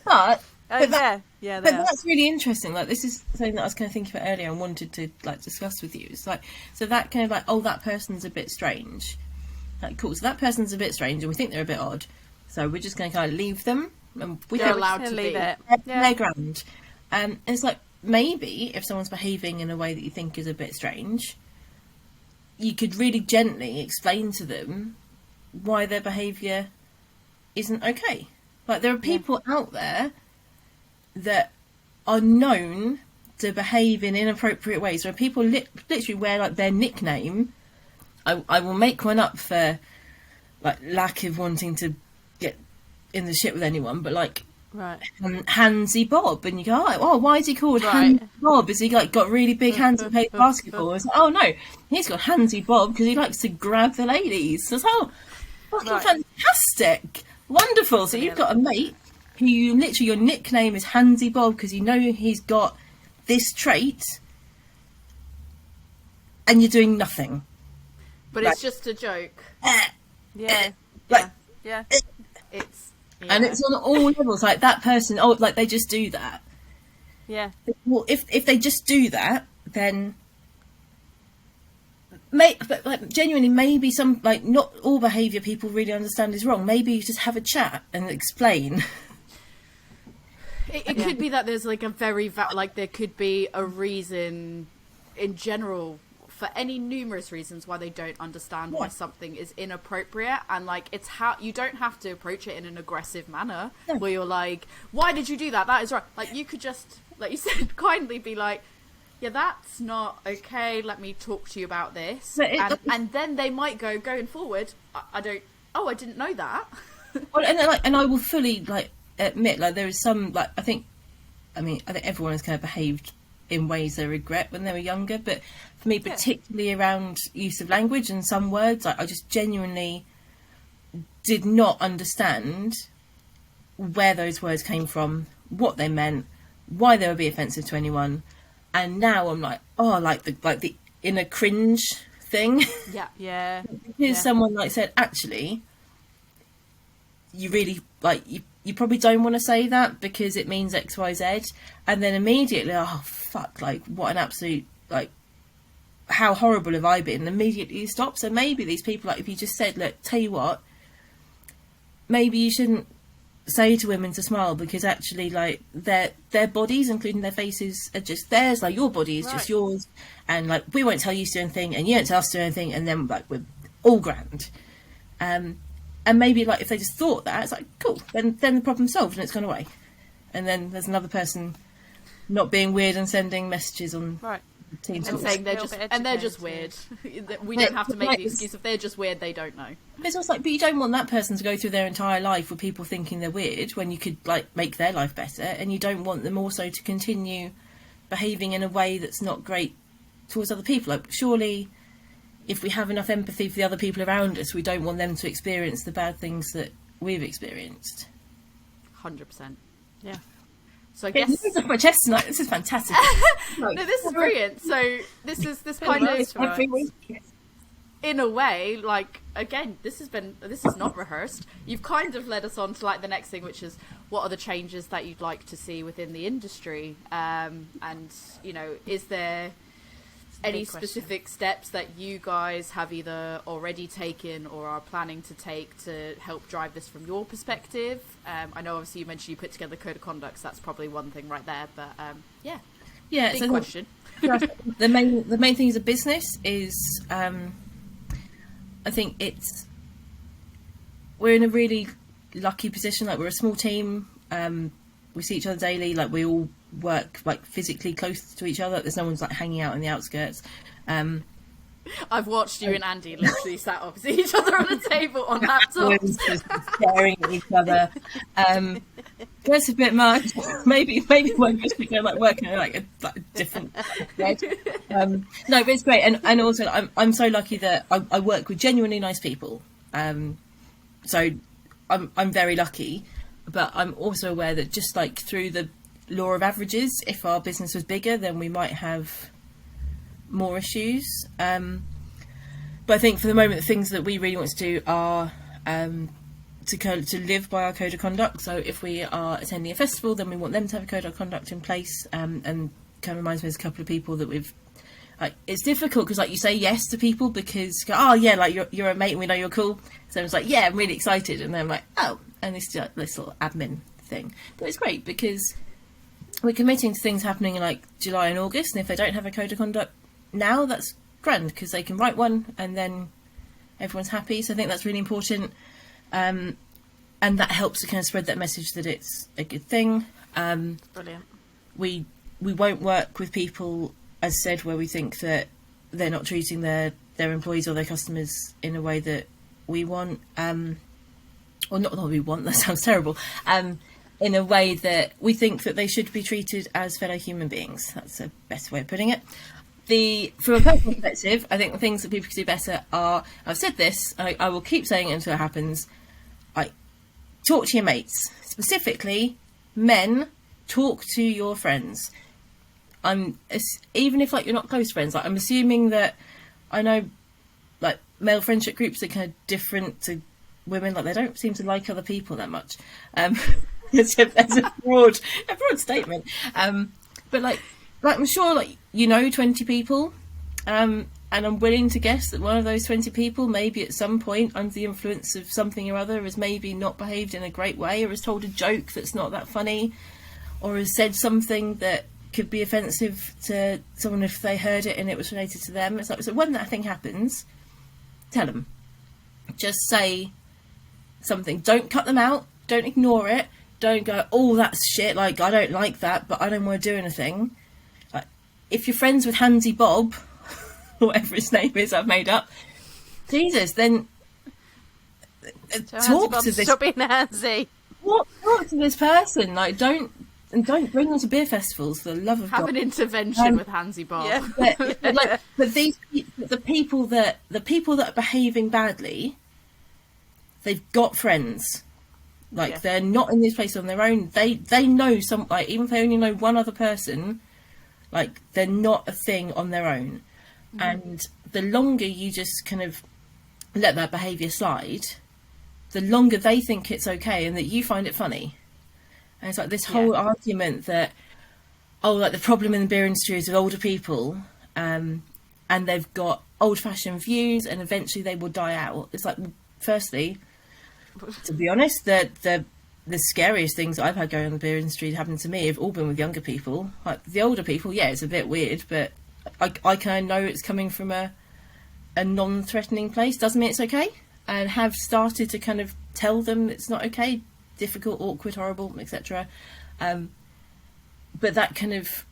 But that's really interesting. Like, this is something that I was kind of thinking about earlier and wanted to, like, discuss with you. It's like, so that kind of like, oh, that person's a bit strange. Like, cool. So that person's a bit strange, and we think they're a bit odd. So we're just going to kind of leave them, and they're allowed to leave it. They're grand. And it's like, maybe if someone's behaving in a way that you think is a bit strange, you could really gently explain to them why their behaviour isn't okay. Like, there are people out there that are known to behave in inappropriate ways. Where people literally wear, like, their nickname. I will make one up for, like, lack of wanting to get in the shit with anyone, but, like, right, Handsy Bob, and you go, oh, why is he called Handsy Bob? Is he, like, got really big hands and plays basketball? It's like, oh no, he's got Handsy Bob because he likes to grab the ladies. So it's, oh, fucking fantastic, wonderful. So you've got a mate who you literally, your nickname is Handsy Bob because you know he's got this trait, and you're doing nothing. But it's just a joke. It's and it's on all levels. Like, that person, like, they just do that. Yeah. Well, if they just do that, then but, like, genuinely, maybe some, like, not all behaviour people really understand is wrong. Maybe you just have a chat and explain. It could be that there's, like, a very like, there could be a reason in general for any numerous reasons why they don't understand why something is inappropriate. And like, it's how you don't have to approach it in an aggressive manner where you're like, why did you do that? That is right. Like, you could just, like you said, kindly be like, yeah, that's not okay, let me talk to you about this. And then they might go, going forward, I didn't know that. Well, and I will fully like admit, like, there is some, like, I think everyone has kind of behaved in ways they regret when they were younger, but for me, particularly around use of language and some words, like, I just genuinely did not understand where those words came from, what they meant, why they would be offensive to anyone. And now I'm like, oh, like the inner cringe thing. Yeah. Because someone like said, actually, you really, like, you probably don't want to say that because it means X, Y, Z. And then immediately, oh, fuck, like, what an absolute, like, how horrible have I been? And immediately you stop. So maybe these people, like, if you just said, look, tell you what, maybe you shouldn't say to women to smile, because actually, like, their bodies, including their faces, are just theirs. Like, your body is just yours, and like, we won't tell you to do anything, and you don't tell us to do anything, and then, like, we're all grand. And maybe, like, if they just thought that, it's like, cool, then the problem's solved and it's gone away. And then there's another person not being weird and sending messages on Teams and saying they're just weird. We don't have to make the excuse. If they're just weird, they don't know. It's also like, but you don't want that person to go through their entire life with people thinking they're weird when you could, like, make their life better, and you don't want them also to continue behaving in a way that's not great towards other people. Like, surely, if we have enough empathy for the other people around us, we don't want them to experience the bad things that we've experienced. 100%. Yeah. So I guess this is off my chest tonight. This is fantastic. No, this is brilliant. So this kind of for us, in a way, like, again, this is not rehearsed. You've kind of led us on to, like, the next thing, which is what are the changes that you'd like to see within the industry, and, you know, is there any specific steps that you guys have either already taken or are planning to take to help drive this from your perspective? I know obviously you mentioned you put together code of conduct, so that's probably one thing right there, but yeah, big so question. the main thing as a business is I think we're in a really lucky position. Like, we're a small team, we see each other daily, like, we all work, like, physically close to each other. There's no one's, like, hanging out in the outskirts. I've watched you and Andy literally sat opposite each other on a table on laptops, just staring at each other. That's a bit much. Maybe one just be like working in, like, a different bed. No, but it's great, and also I'm so lucky that I work with genuinely nice people. So I'm very lucky, but I'm also aware that, just like through the law of averages, if our business was bigger, then we might have more issues. But I think for the moment, the things that we really want to do are to live by our code of conduct. So if we are attending a festival, then we want them to have a code of conduct in place. And kind of reminds me of a couple of people that we've, like, it's difficult because, like, you say yes to people because, oh yeah, like, you're a mate and we know you're cool. So it's like, yeah, I'm really excited, and then I'm like, oh, and it's just this little admin thing. But it's great because we're committing to things happening in, like, July and August, and if they don't have a code of conduct now, that's grand because they can write one and then everyone's happy. So I think that's really important, and that helps to kind of spread that message that it's a good thing. Brilliant. We won't work with people, as said, where we think that they're not treating their employees or their customers in a way that we want, or not we want, that sounds terrible, in a way that we think that they should be treated as fellow human beings. That's a better way of putting it. From a personal perspective, I think the things that people can do better are, I've said this, I will keep saying it until it happens, like, talk to your mates. Specifically, men, talk to your friends. Even if, like, you're not close friends, like, I'm assuming that, I know, like, male friendship groups are kind of different to women, like, they don't seem to like other people that much. It's a broad statement. But like I'm sure, like, 20 people, and I'm willing to guess that one of those 20 people, maybe at some point under the influence of something or other, has maybe not behaved in a great way, or has told a joke that's not that funny, or has said something that could be offensive to someone if they heard it and it was related to them. It's like, so when that thing happens, tell them. Just say something. Don't cut them out. Don't ignore it. Don't go, oh, that's shit. Like, I don't like that, but I don't want to do anything. Like, if you're friends with Handsy Bob, whatever his name is, I've made up. Jesus, then talk to this. Stop being handsy. Talk to this person. Like, don't bring them to beer festivals for the love of God. Have an intervention with Handsy Bob. Yeah. But the people that are behaving badly, they've got friends. Like, they're not in this place on their own. They know some, like, even if they only know one other person, like, they're not a thing on their own. And the longer you just kind of let that behaviour slide, the longer they think it's okay and that you find it funny. And it's like this whole argument that, oh, like the problem in the beer industry is with older people, and they've got old-fashioned views and eventually they will die out. It's like, well, firstly, to be honest, the scariest things I've had going on in the beer industry happened to me have all been with younger people. Like the older people, yeah, it's a bit weird, but I kind of know it's coming from a non-threatening place. Doesn't mean it's okay. And have started to kind of tell them it's not okay, difficult, awkward, horrible, etc. But that kind of,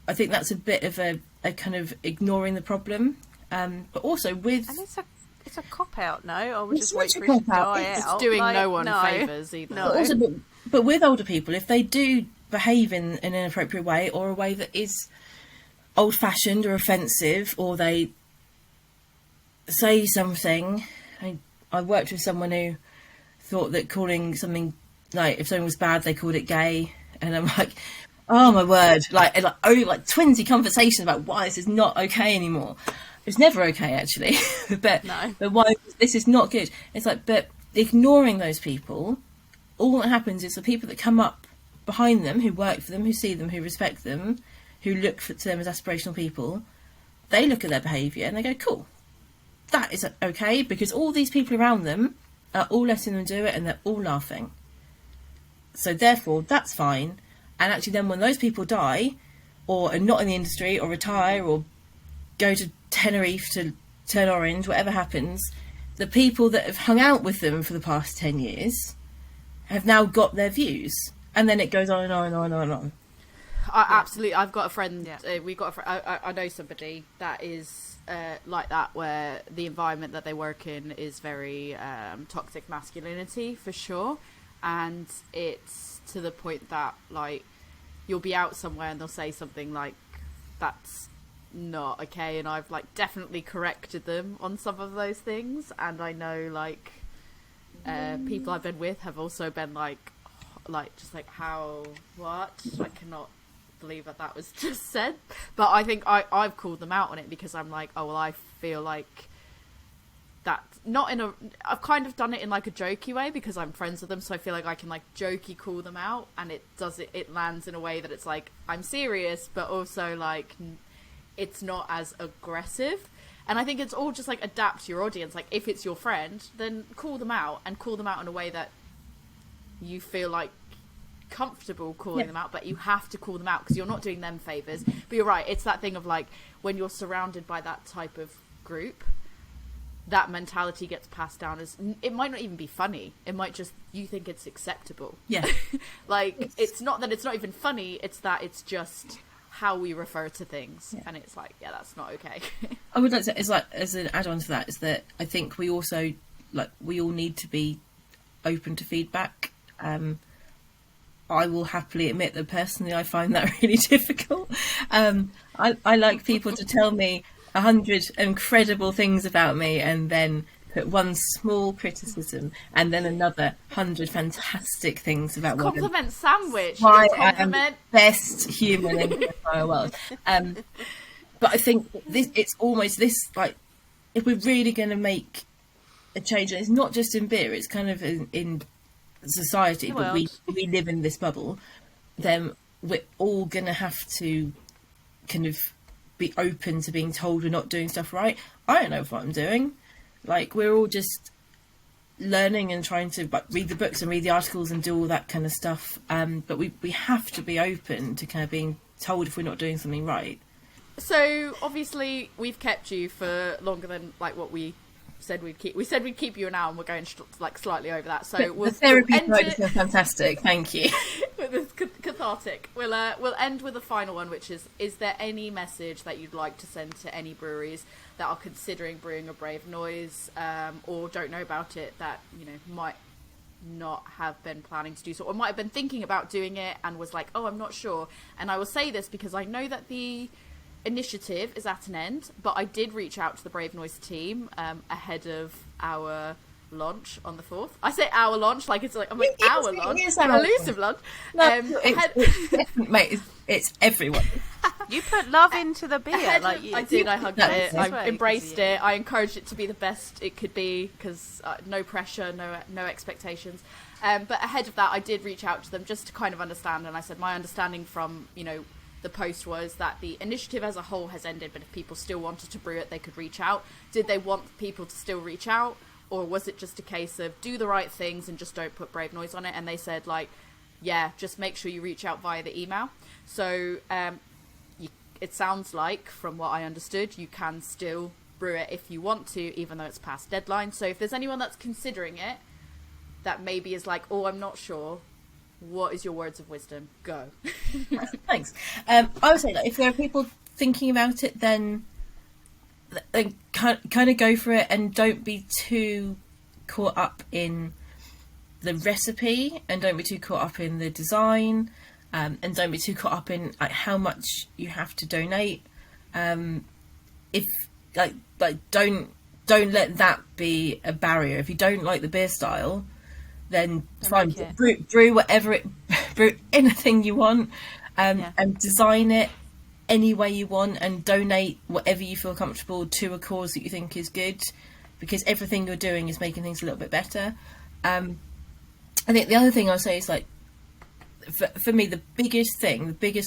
I think that's a bit of a kind of ignoring the problem. But also with... And it's a cop-out, no? I would just wait such for a it to cop-out. die out. It's doing Like, no one favours either. No. But also, but with older people, if they do behave in an inappropriate way or a way that is old-fashioned or offensive, or they say something... I worked with someone who thought that calling something, like, if something was bad, they called it gay. And I'm like, oh my word. Like 20 conversations about why this is not okay anymore. It's never okay, actually. but why this is not good. It's like, but ignoring those people, all that happens is the people that come up behind them, who work for them, who see them, who respect them, who look to them as aspirational people, they look at their behaviour and they go, cool. That is okay, because all these people around them are all letting them do it and they're all laughing. So therefore, that's fine. And actually then when those people die, or are not in the industry, or retire, or go to Tenerife to turn orange, whatever happens, the people that have hung out with them for the past 10 years have now got their views. And then it goes on and on and on and on and on. Absolutely. I've got a friend, I know somebody that is... like that, where the environment that they work in is very toxic masculinity for sure, and it's to the point that, like, you'll be out somewhere and they'll say something like, that's not okay, and I've, like, definitely corrected them on some of those things, and I know, like, people I've been with have also been like just like, how, what, I cannot believe that was just said. But I think I've called them out on it, because I'm like, oh well, I feel like that, not in a, I've kind of done it in like a jokey way, because I'm friends with them, so I feel like I can like jokey call them out, and it lands in a way that it's like, I'm serious, but also like it's not as aggressive. And I think it's all just like, adapt to your audience. Like, if it's your friend, then call them out, and call them out in a way that you feel like comfortable calling them out, but you have to call them out because you're not doing them favors. But you're right, it's that thing of like, when you're surrounded by that type of group, that mentality gets passed down as, it might not even be funny, it might just, you think it's acceptable. Like, it's not that it's not even funny, it's that it's just how we refer to things. And it's like, that's not okay. I would like to, it's like, as an add-on to that, is that I think we also, like, we all need to be open to feedback. I will happily admit that personally I find that really difficult. I like people to tell me 100 incredible things about me and then put one small criticism and then another 100 fantastic things about what compliment sandwich. Why I am the best human in the entire world. But I think it's almost this, like, if we're really going to make a change, and it's not just in beer, it's kind of in society, but we live in this bubble, then we're all gonna have to kind of be open to being told we're not doing stuff right. I don't know what I'm doing. Like, we're all just learning and trying to read the books and read the articles and do all that kind of stuff, but we have to be open to kind of being told if we're not doing something right. So obviously we've kept you for longer than like what we said we'd keep. We said we'd keep you an hour, and we're going like slightly over that. So The therapy notes are fantastic. Thank you. It's cathartic. We'll end with a final one, which is there any message that you'd like to send to any breweries that are considering brewing a Brave Noise, or don't know about it, that might not have been planning to do so, or might have been thinking about doing it and was like, oh, I'm not sure. And I will say this because I know that the initiative is at an end, but I did reach out to the Brave Noise team ahead of our launch on the 4th. I say our launch like it's like I'm like our launch, Elusive launch. Mate, it's everyone. You put love into the beer. I did. I hugged it. I embraced it. I encouraged it to be the best it could be because no pressure, no expectations. But ahead of that, I did reach out to them just to kind of understand. And I said my understanding from the post was that the initiative as a whole has ended, but if people still wanted to brew it, they could reach out. Did they want people to still reach out, or was it just a case of do the right things and just don't put Brave Noise on it? And they said like, yeah, just make sure you reach out via the email. So it sounds like, from what I understood, you can still brew it if you want to, even though it's past deadline. So if there's anyone that's considering it that maybe is like, oh, I'm not sure, what is your words of wisdom? Go. Thanks. I would say that if there are people thinking about it, then kind of go for it, and don't be too caught up in the recipe, and don't be too caught up in the design, and don't be too caught up in like how much you have to donate. If don't let that be a barrier. If you don't like the beer style, then fine, brew whatever brew anything you want, and design it any way you want, and donate whatever you feel comfortable to a cause that you think is good, because everything you're doing is making things a little bit better. I think the other thing I'll say is like, for me, the biggest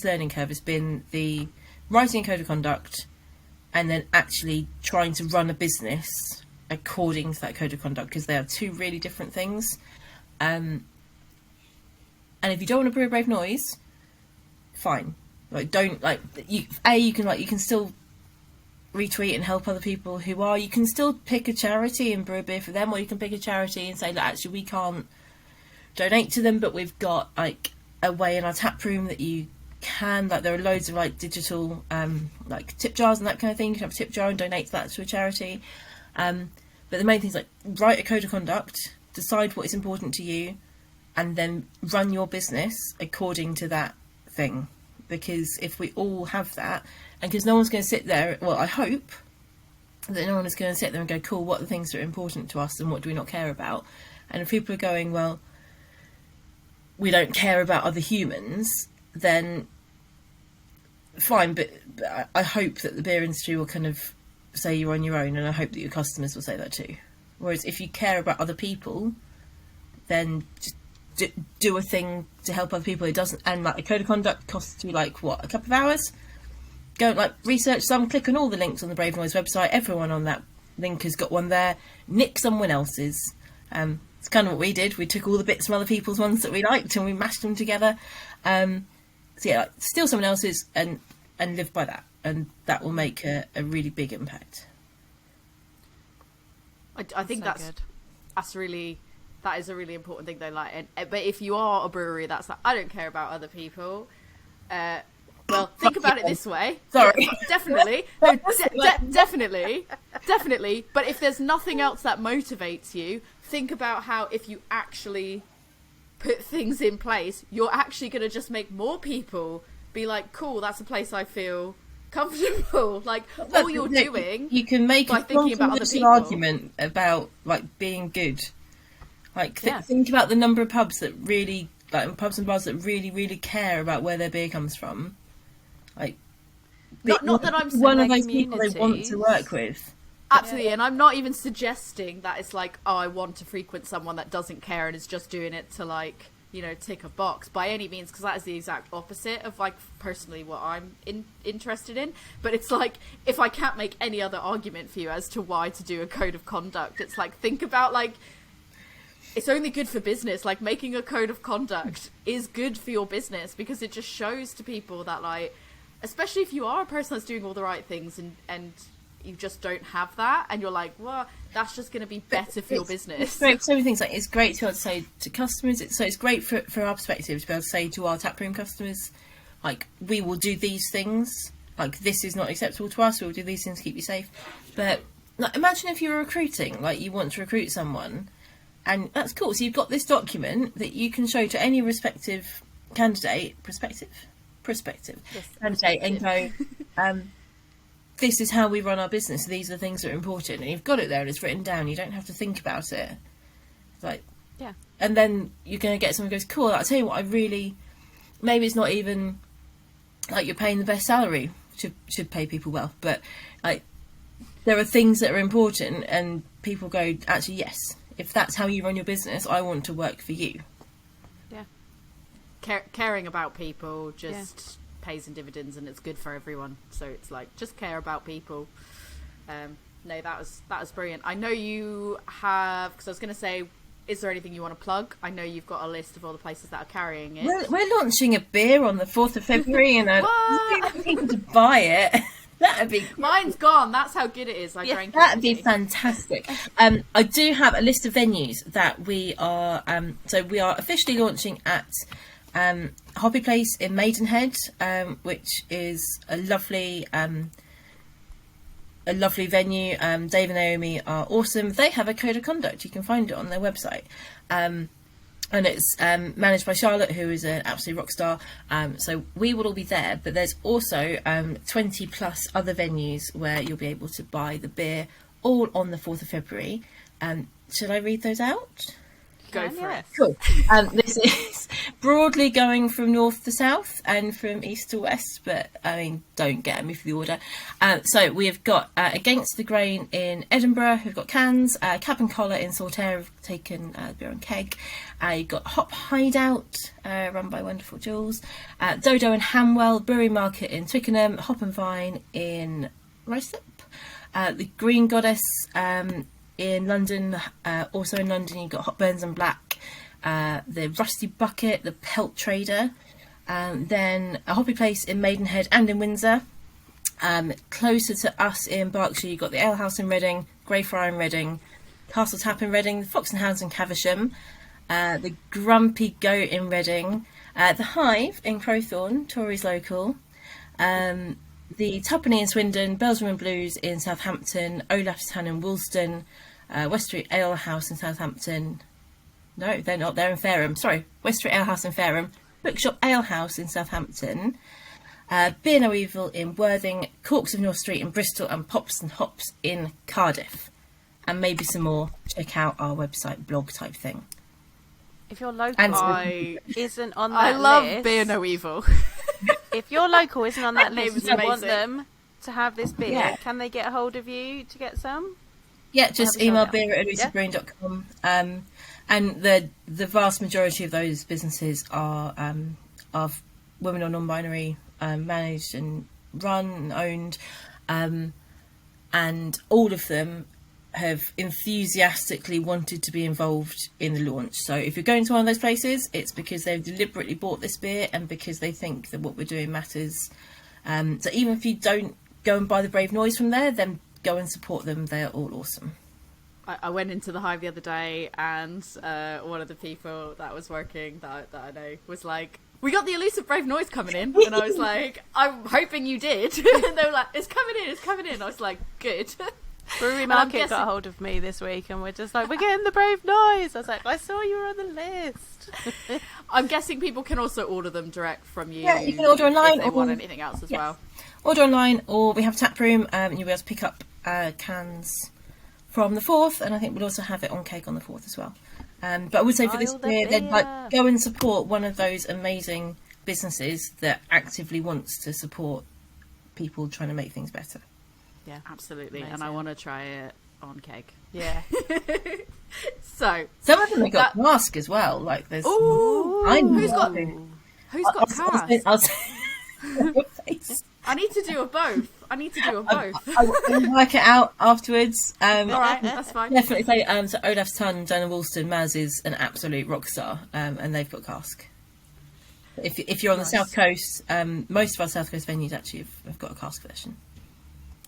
learning curve has been the writing a code of conduct, and then actually trying to run a business according to that code of conduct, because they are two really different things. And if you don't want to brew a Brave Noise, fine. Like, don't you can still retweet and help other people who are. You can still pick a charity and brew a beer for them, or you can pick a charity and say, look, actually we can't donate to them, but we've got like a way in our tap room that you can, like there are loads of like digital like tip jars and that kind of thing. You can have a tip jar and donate that to a charity. But the main thing is like, write a code of conduct, decide what is important to you, and then run your business according to that thing. Because if we all have that, and because no one's going to sit there, well, I hope that no one is going to sit there and go, cool, what are the things that are important to us and what do we not care about? And if people are going, well, we don't care about other humans, then fine, but I hope that the beer industry will kind of say you're on your own, and I hope that your customers will say that too. Whereas if you care about other people, then just do a thing to help other people. It doesn't, and like a code of conduct costs you like what, a couple of hours? Go like research some, click on all the links on the Brave Noise website. Everyone on that link has got one there. Nick someone else's. It's kind of what we did. We took all the bits from other people's ones that we liked and we mashed them together. So yeah, like, steal someone else's and live by that, and that will make a really big impact. I think that is a really important thing though. Like, but if you are a brewery that's like, I don't care about other people, well, think about it this way. Sorry. Definitely. No, definitely. But if there's nothing else that motivates you, think about how if you actually put things in place, you're actually going to just make more people be like, cool, that's a place I feel comfortable. Like, all you're doing, you can make by a thinking about other people, argument about like being good. Like, think about the number of pubs that really, like pubs and bars that really, really care about where their beer comes from. Like, not that I'm saying one of those people they want to work with. Absolutely, and I'm not even suggesting that it's like, oh, I want to frequent someone that doesn't care and is just doing it to like, tick a box by any means, because that is the exact opposite of like personally what I'm interested in. But it's like, if I can't make any other argument for you as to why to do a code of conduct, it's like, think about like, it's only good for business. Like, making a code of conduct is good for your business, because it just shows to people that, like, especially if you are a person that's doing all the right things and you just don't have that, and you're like, well, that's just going to be better for your business. It's great for so many things. Like, it's great to be able to say to customers. It's great for our perspective to be able to say to our taproom customers, like, we will do these things. Like, this is not acceptable to us. We will do these things to keep you safe. But like, imagine if you were recruiting, like, you want to recruit someone, and that's cool. So you've got this document that you can show to any respective candidate, prospective Yes, candidate, and go, this is how we run our business. These are the things that are important, and you've got it there and it's written down. You don't have to think about it. It's like, yeah. And then you're going to get someone who goes, cool. I'll tell you what, maybe it's not even like you're paying the best salary. Should pay people well, but like, there are things that are important, and people go, actually, yes, if that's how you run your business, I want to work for you. Yeah. Caring about people just pays in dividends, and it's good for everyone. So it's like, just care about people. No, that was brilliant. I know you have, because I was going to say, is there anything you want to plug? I know you've got a list of all the places that are carrying it. We're launching a beer on the 4th of February, and I want people to buy it. That'd be great. Mine's gone. That's how good it is. I drank it. That'd be fantastic. I do have a list of venues that we are. So we are officially launching at Hoppy Place in Maidenhead, which is a lovely venue. Dave and Naomi are awesome. They have a code of conduct. You can find it on their website. And it's managed by Charlotte, who is an absolute rock star. So we will all be there. But there's also 20 plus other venues where you'll be able to buy the beer, all on the 4th of February. Should I read those out? Go for it. Cool. This is broadly going from north to south and from east to west, but I mean, don't get me for the order. So we've got Against the Grain in Edinburgh, who've got cans. Cap and Collar in Saltaire have taken beer on keg. You've got Hop Hideout, run by wonderful Jules. Dodo and Hamwell Brewery Market in Twickenham. Hop and Vine in Ruislip. The Green Goddess in London, also in London, you've got Hot Burns and Black, the Rusty Bucket, the Pelt Trader, then a Hoppy Place in Maidenhead and in Windsor. Closer to us in Berkshire, you've got the Ale House in Reading, Greyfriar in Reading, Castle Tap in Reading, the Fox and Hounds in Caversham, the Grumpy Goat in Reading, the Hive in Crowthorne, Tories local, the Tuppenny in Swindon, Belgium and Blues in Southampton, Olaf's Town in Woolston, West Street Ale House in Southampton. No, they're not. They're in Fareham. Sorry, West Street Ale House in Fareham. Bookshop Ale House in Southampton. Beer No Evil in Worthing. Corks of North Street in Bristol, and Pops and Hops in Cardiff. And maybe some more. Check out our website, blog type thing. If your local isn't on that I love list, Beer No Evil. if your local isn't on that list, name's and you want amazing. them to have this beer, can they get a hold of you to get some? Yeah, just email Yeah. beer@elusivebrewing.com. And the vast majority of those businesses are women or non-binary, managed and run and owned, and all of them have enthusiastically wanted to be involved in the launch. So if you're going to one of those places, it's because they've deliberately bought this beer and because they think that what we're doing matters. So even if you don't go and buy the Brave Noise from there, then go and support them. They're all awesome. I went into the Hive the other day, and one of the people that was working that I know was like, "We got the Elusive Brave Noise coming in," and I was like, "I'm hoping you did." And they were like, "It's coming in, it's coming in." I was like, "Good." Brewery Market got a hold of me this week, and we're just like, "We're getting the Brave Noise." I was like, "I saw you were on the list." I'm guessing people can also order them direct from you. Yeah, you can order online if they or want anything else as well. Order online, or we have a tap room, and you'll be able to pick up cans from the 4th, and I think we'll also have it on keg on the 4th as well. But I would say for this year, then like go and support one of those amazing businesses that actively wants to support people trying to make things better. Yeah, absolutely. Amazing. And I want to try it on keg. Yeah. So Some of them have got mask as well. Like there's. Ooh, I know. who's got cask? I'll say your face. I need to do a both. I will work it out afterwards. All right, that's fine. Definitely say, so Olaf's Ton, Dana Woolston, Maz is an absolute rock star, and they've got cask. If you're on the South Coast, most of our South Coast venues actually have got a cask version.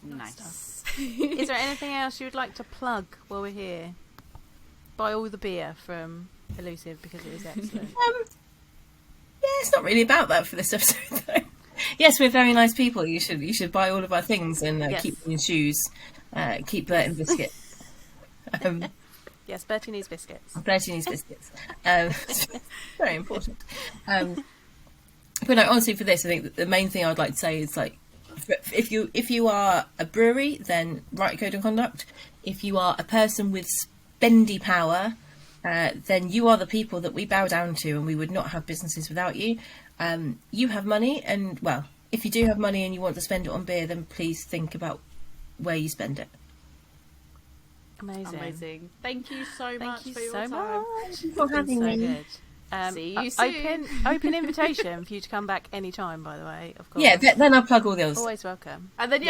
Nice. Is there anything else you would like to plug while we're here? Buy all the beer from Elusive because it is excellent. Yeah, it's not really about that for this episode, though. Yes, we're very nice people. You should buy all of our things and Yes. keep them in shoes. Keep Bert in biscuit. Yes, Bertie needs biscuits. Bertie needs biscuits. Very important. But no, honestly, for this, I think that the main thing I would like to say is, like, if you are a brewery, then write a code of conduct. If you are a person with spendy power, then you are the people that we bow down to, and we would not have businesses without you. You have money, and, well, if you do have money and you want to spend it on beer, then please think about where you spend it. Amazing. Thank you so much Thank for you your so time. much. For having So me. good. See you soon. Open invitation for you to come back anytime, by the way, of course. Yeah, then I'll plug all the others. Always welcome. And then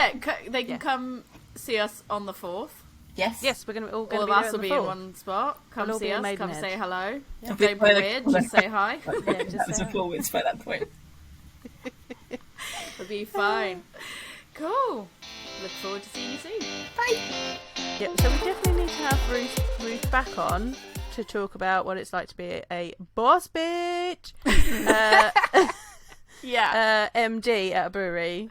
they can come see us on the 4th. Yes. Yes, we're all All going of to be us there will on be the in 4th. one spot. Come We'll all see be in us. Come Maidenhead. say hello. Yeah. Don't be weird. Just say hi. Yeah, just That was say a hi. forwards by that point. It'll be fine. Cool. Look forward to seeing you soon. Yeah, so we definitely need to have Ruth back on to talk about what it's like to be a boss bitch MD at a brewery,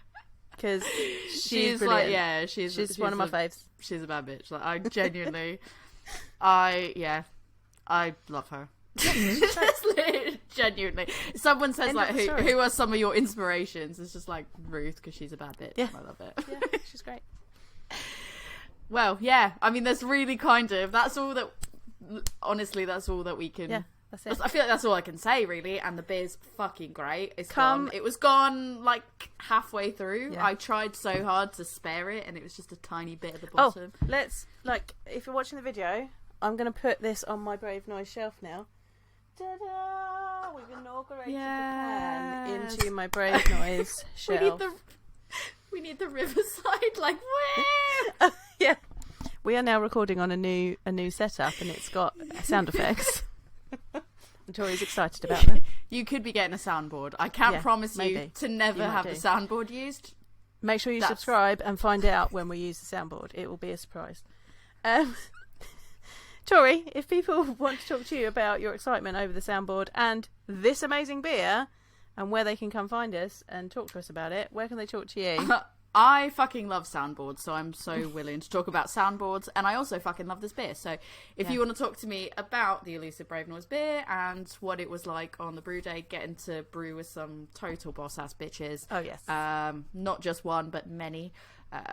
because she's like, brilliant. she's one of my faves. She's a bad bitch. Like, I genuinely, I love her. Genuinely, if someone says End like, of the story. who are some of your inspirations? It's just like Ruth, because she's a bad bitch. Yeah. I love it. Yeah, she's great. Well, yeah. I mean, there's really that's all that. Honestly, that's all that we can. Yeah, that's it. I feel like that's all I can say, really. And the beer's fucking great. It's Come- gone. It was gone like halfway through. Yeah. I tried so hard to spare it, and it was just a tiny bit at the Oh, bottom. let's, like, if you're watching the video, I'm going to put this on my Brave Noise shelf now. Ta-da! We've inaugurated the can Yes. into my Brave Noise shelf. We need the riverside, like, where? Yeah. We are now recording on a new setup, and it's got sound effects. And Tori's excited about them. You could be getting a soundboard. I can't Yeah, promise you maybe. to never You might have do. the soundboard used. Make sure you That's- subscribe and find out when we use the soundboard. It will be a surprise. Tori, if people want to talk to you about your excitement over the soundboard and this amazing beer, and where they can come find us and talk to us about it, where can they talk to you? I fucking love soundboards, so I'm so willing to talk about soundboards, and I also fucking love this beer. So if you want to talk to me about the Elusive Brave Noise beer and what it was like on the brew day, getting to brew with some total boss ass bitches. Oh, yes. Not just one, but many.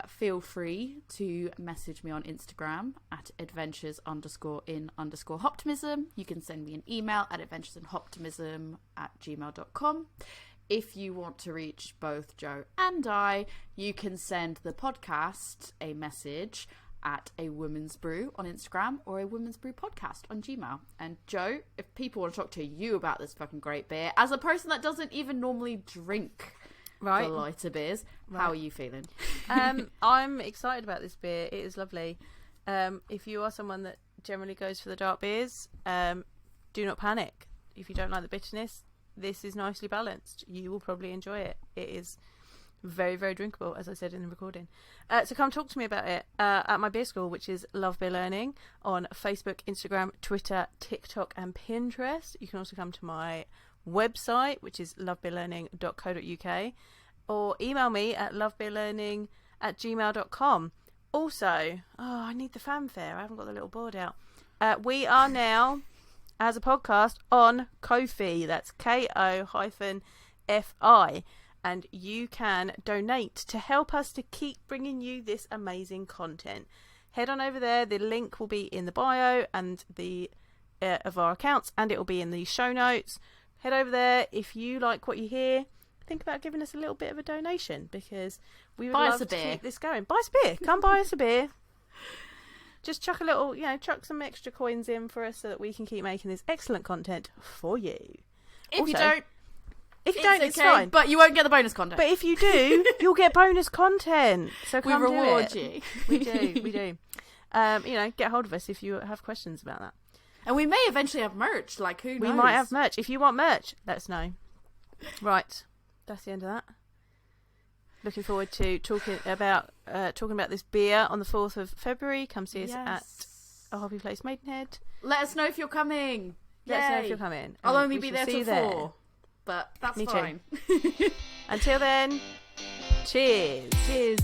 Feel free to message me on Instagram at adventures_in_hoptimism. You can send me an email at adventuresinhoptimism@gmail.com. If you want to reach both Joe and I, you can send the podcast a message at A Woman's Brew on Instagram or A Woman's Brew podcast on Gmail. And Joe, if people want to talk to you about this fucking great beer, as a person that doesn't even normally drink the lighter beers, how are you feeling? I'm excited about this beer. It is lovely. If you are someone that generally goes for the dark beers, do not panic. If you don't like the bitterness, this is nicely balanced. You will probably enjoy it. It is very, very drinkable, as I said in the recording. So come talk to me about it at my beer school, which is Love Beer Learning, on Facebook, Instagram, Twitter, TikTok and Pinterest. You can also come to my website, which is lovebeerlearning.co.uk, or email me at lovebeerlearning@gmail.com. Also, I need the fanfare. I haven't got the little board out. We are now, as a podcast, on Ko-fi. That's KO-FI. And you can donate to help us to keep bringing you this amazing content. Head on over there. The link will be in the bio and the of our accounts, and it will be in the show notes. Head over there. If you like what you hear, think about giving us a little bit of a donation, because we would Buy us love a to beer. keep this going. Buy us a beer. Come buy us a beer. Just chuck a little, chuck some extra coins in for us so that we can keep making this excellent content for you. If you Also- don't, If you don't, it's okay, fine. but you won't get the bonus content. But if you do, you'll get bonus content. So we come reward do it. you. We do. Get hold of us if you have questions about that. And we may eventually have merch. Like, who knows? We might have merch. If you want merch, let us know. Right, that's the end of that. Looking forward to talking about this beer on the 4th of February. Come see us at a hobby place, Maidenhead. Let us know if you're coming. Let us know if you're coming. I'll only be shall there see till you 4. But that's Me too. fine. Until then, cheers. Cheers.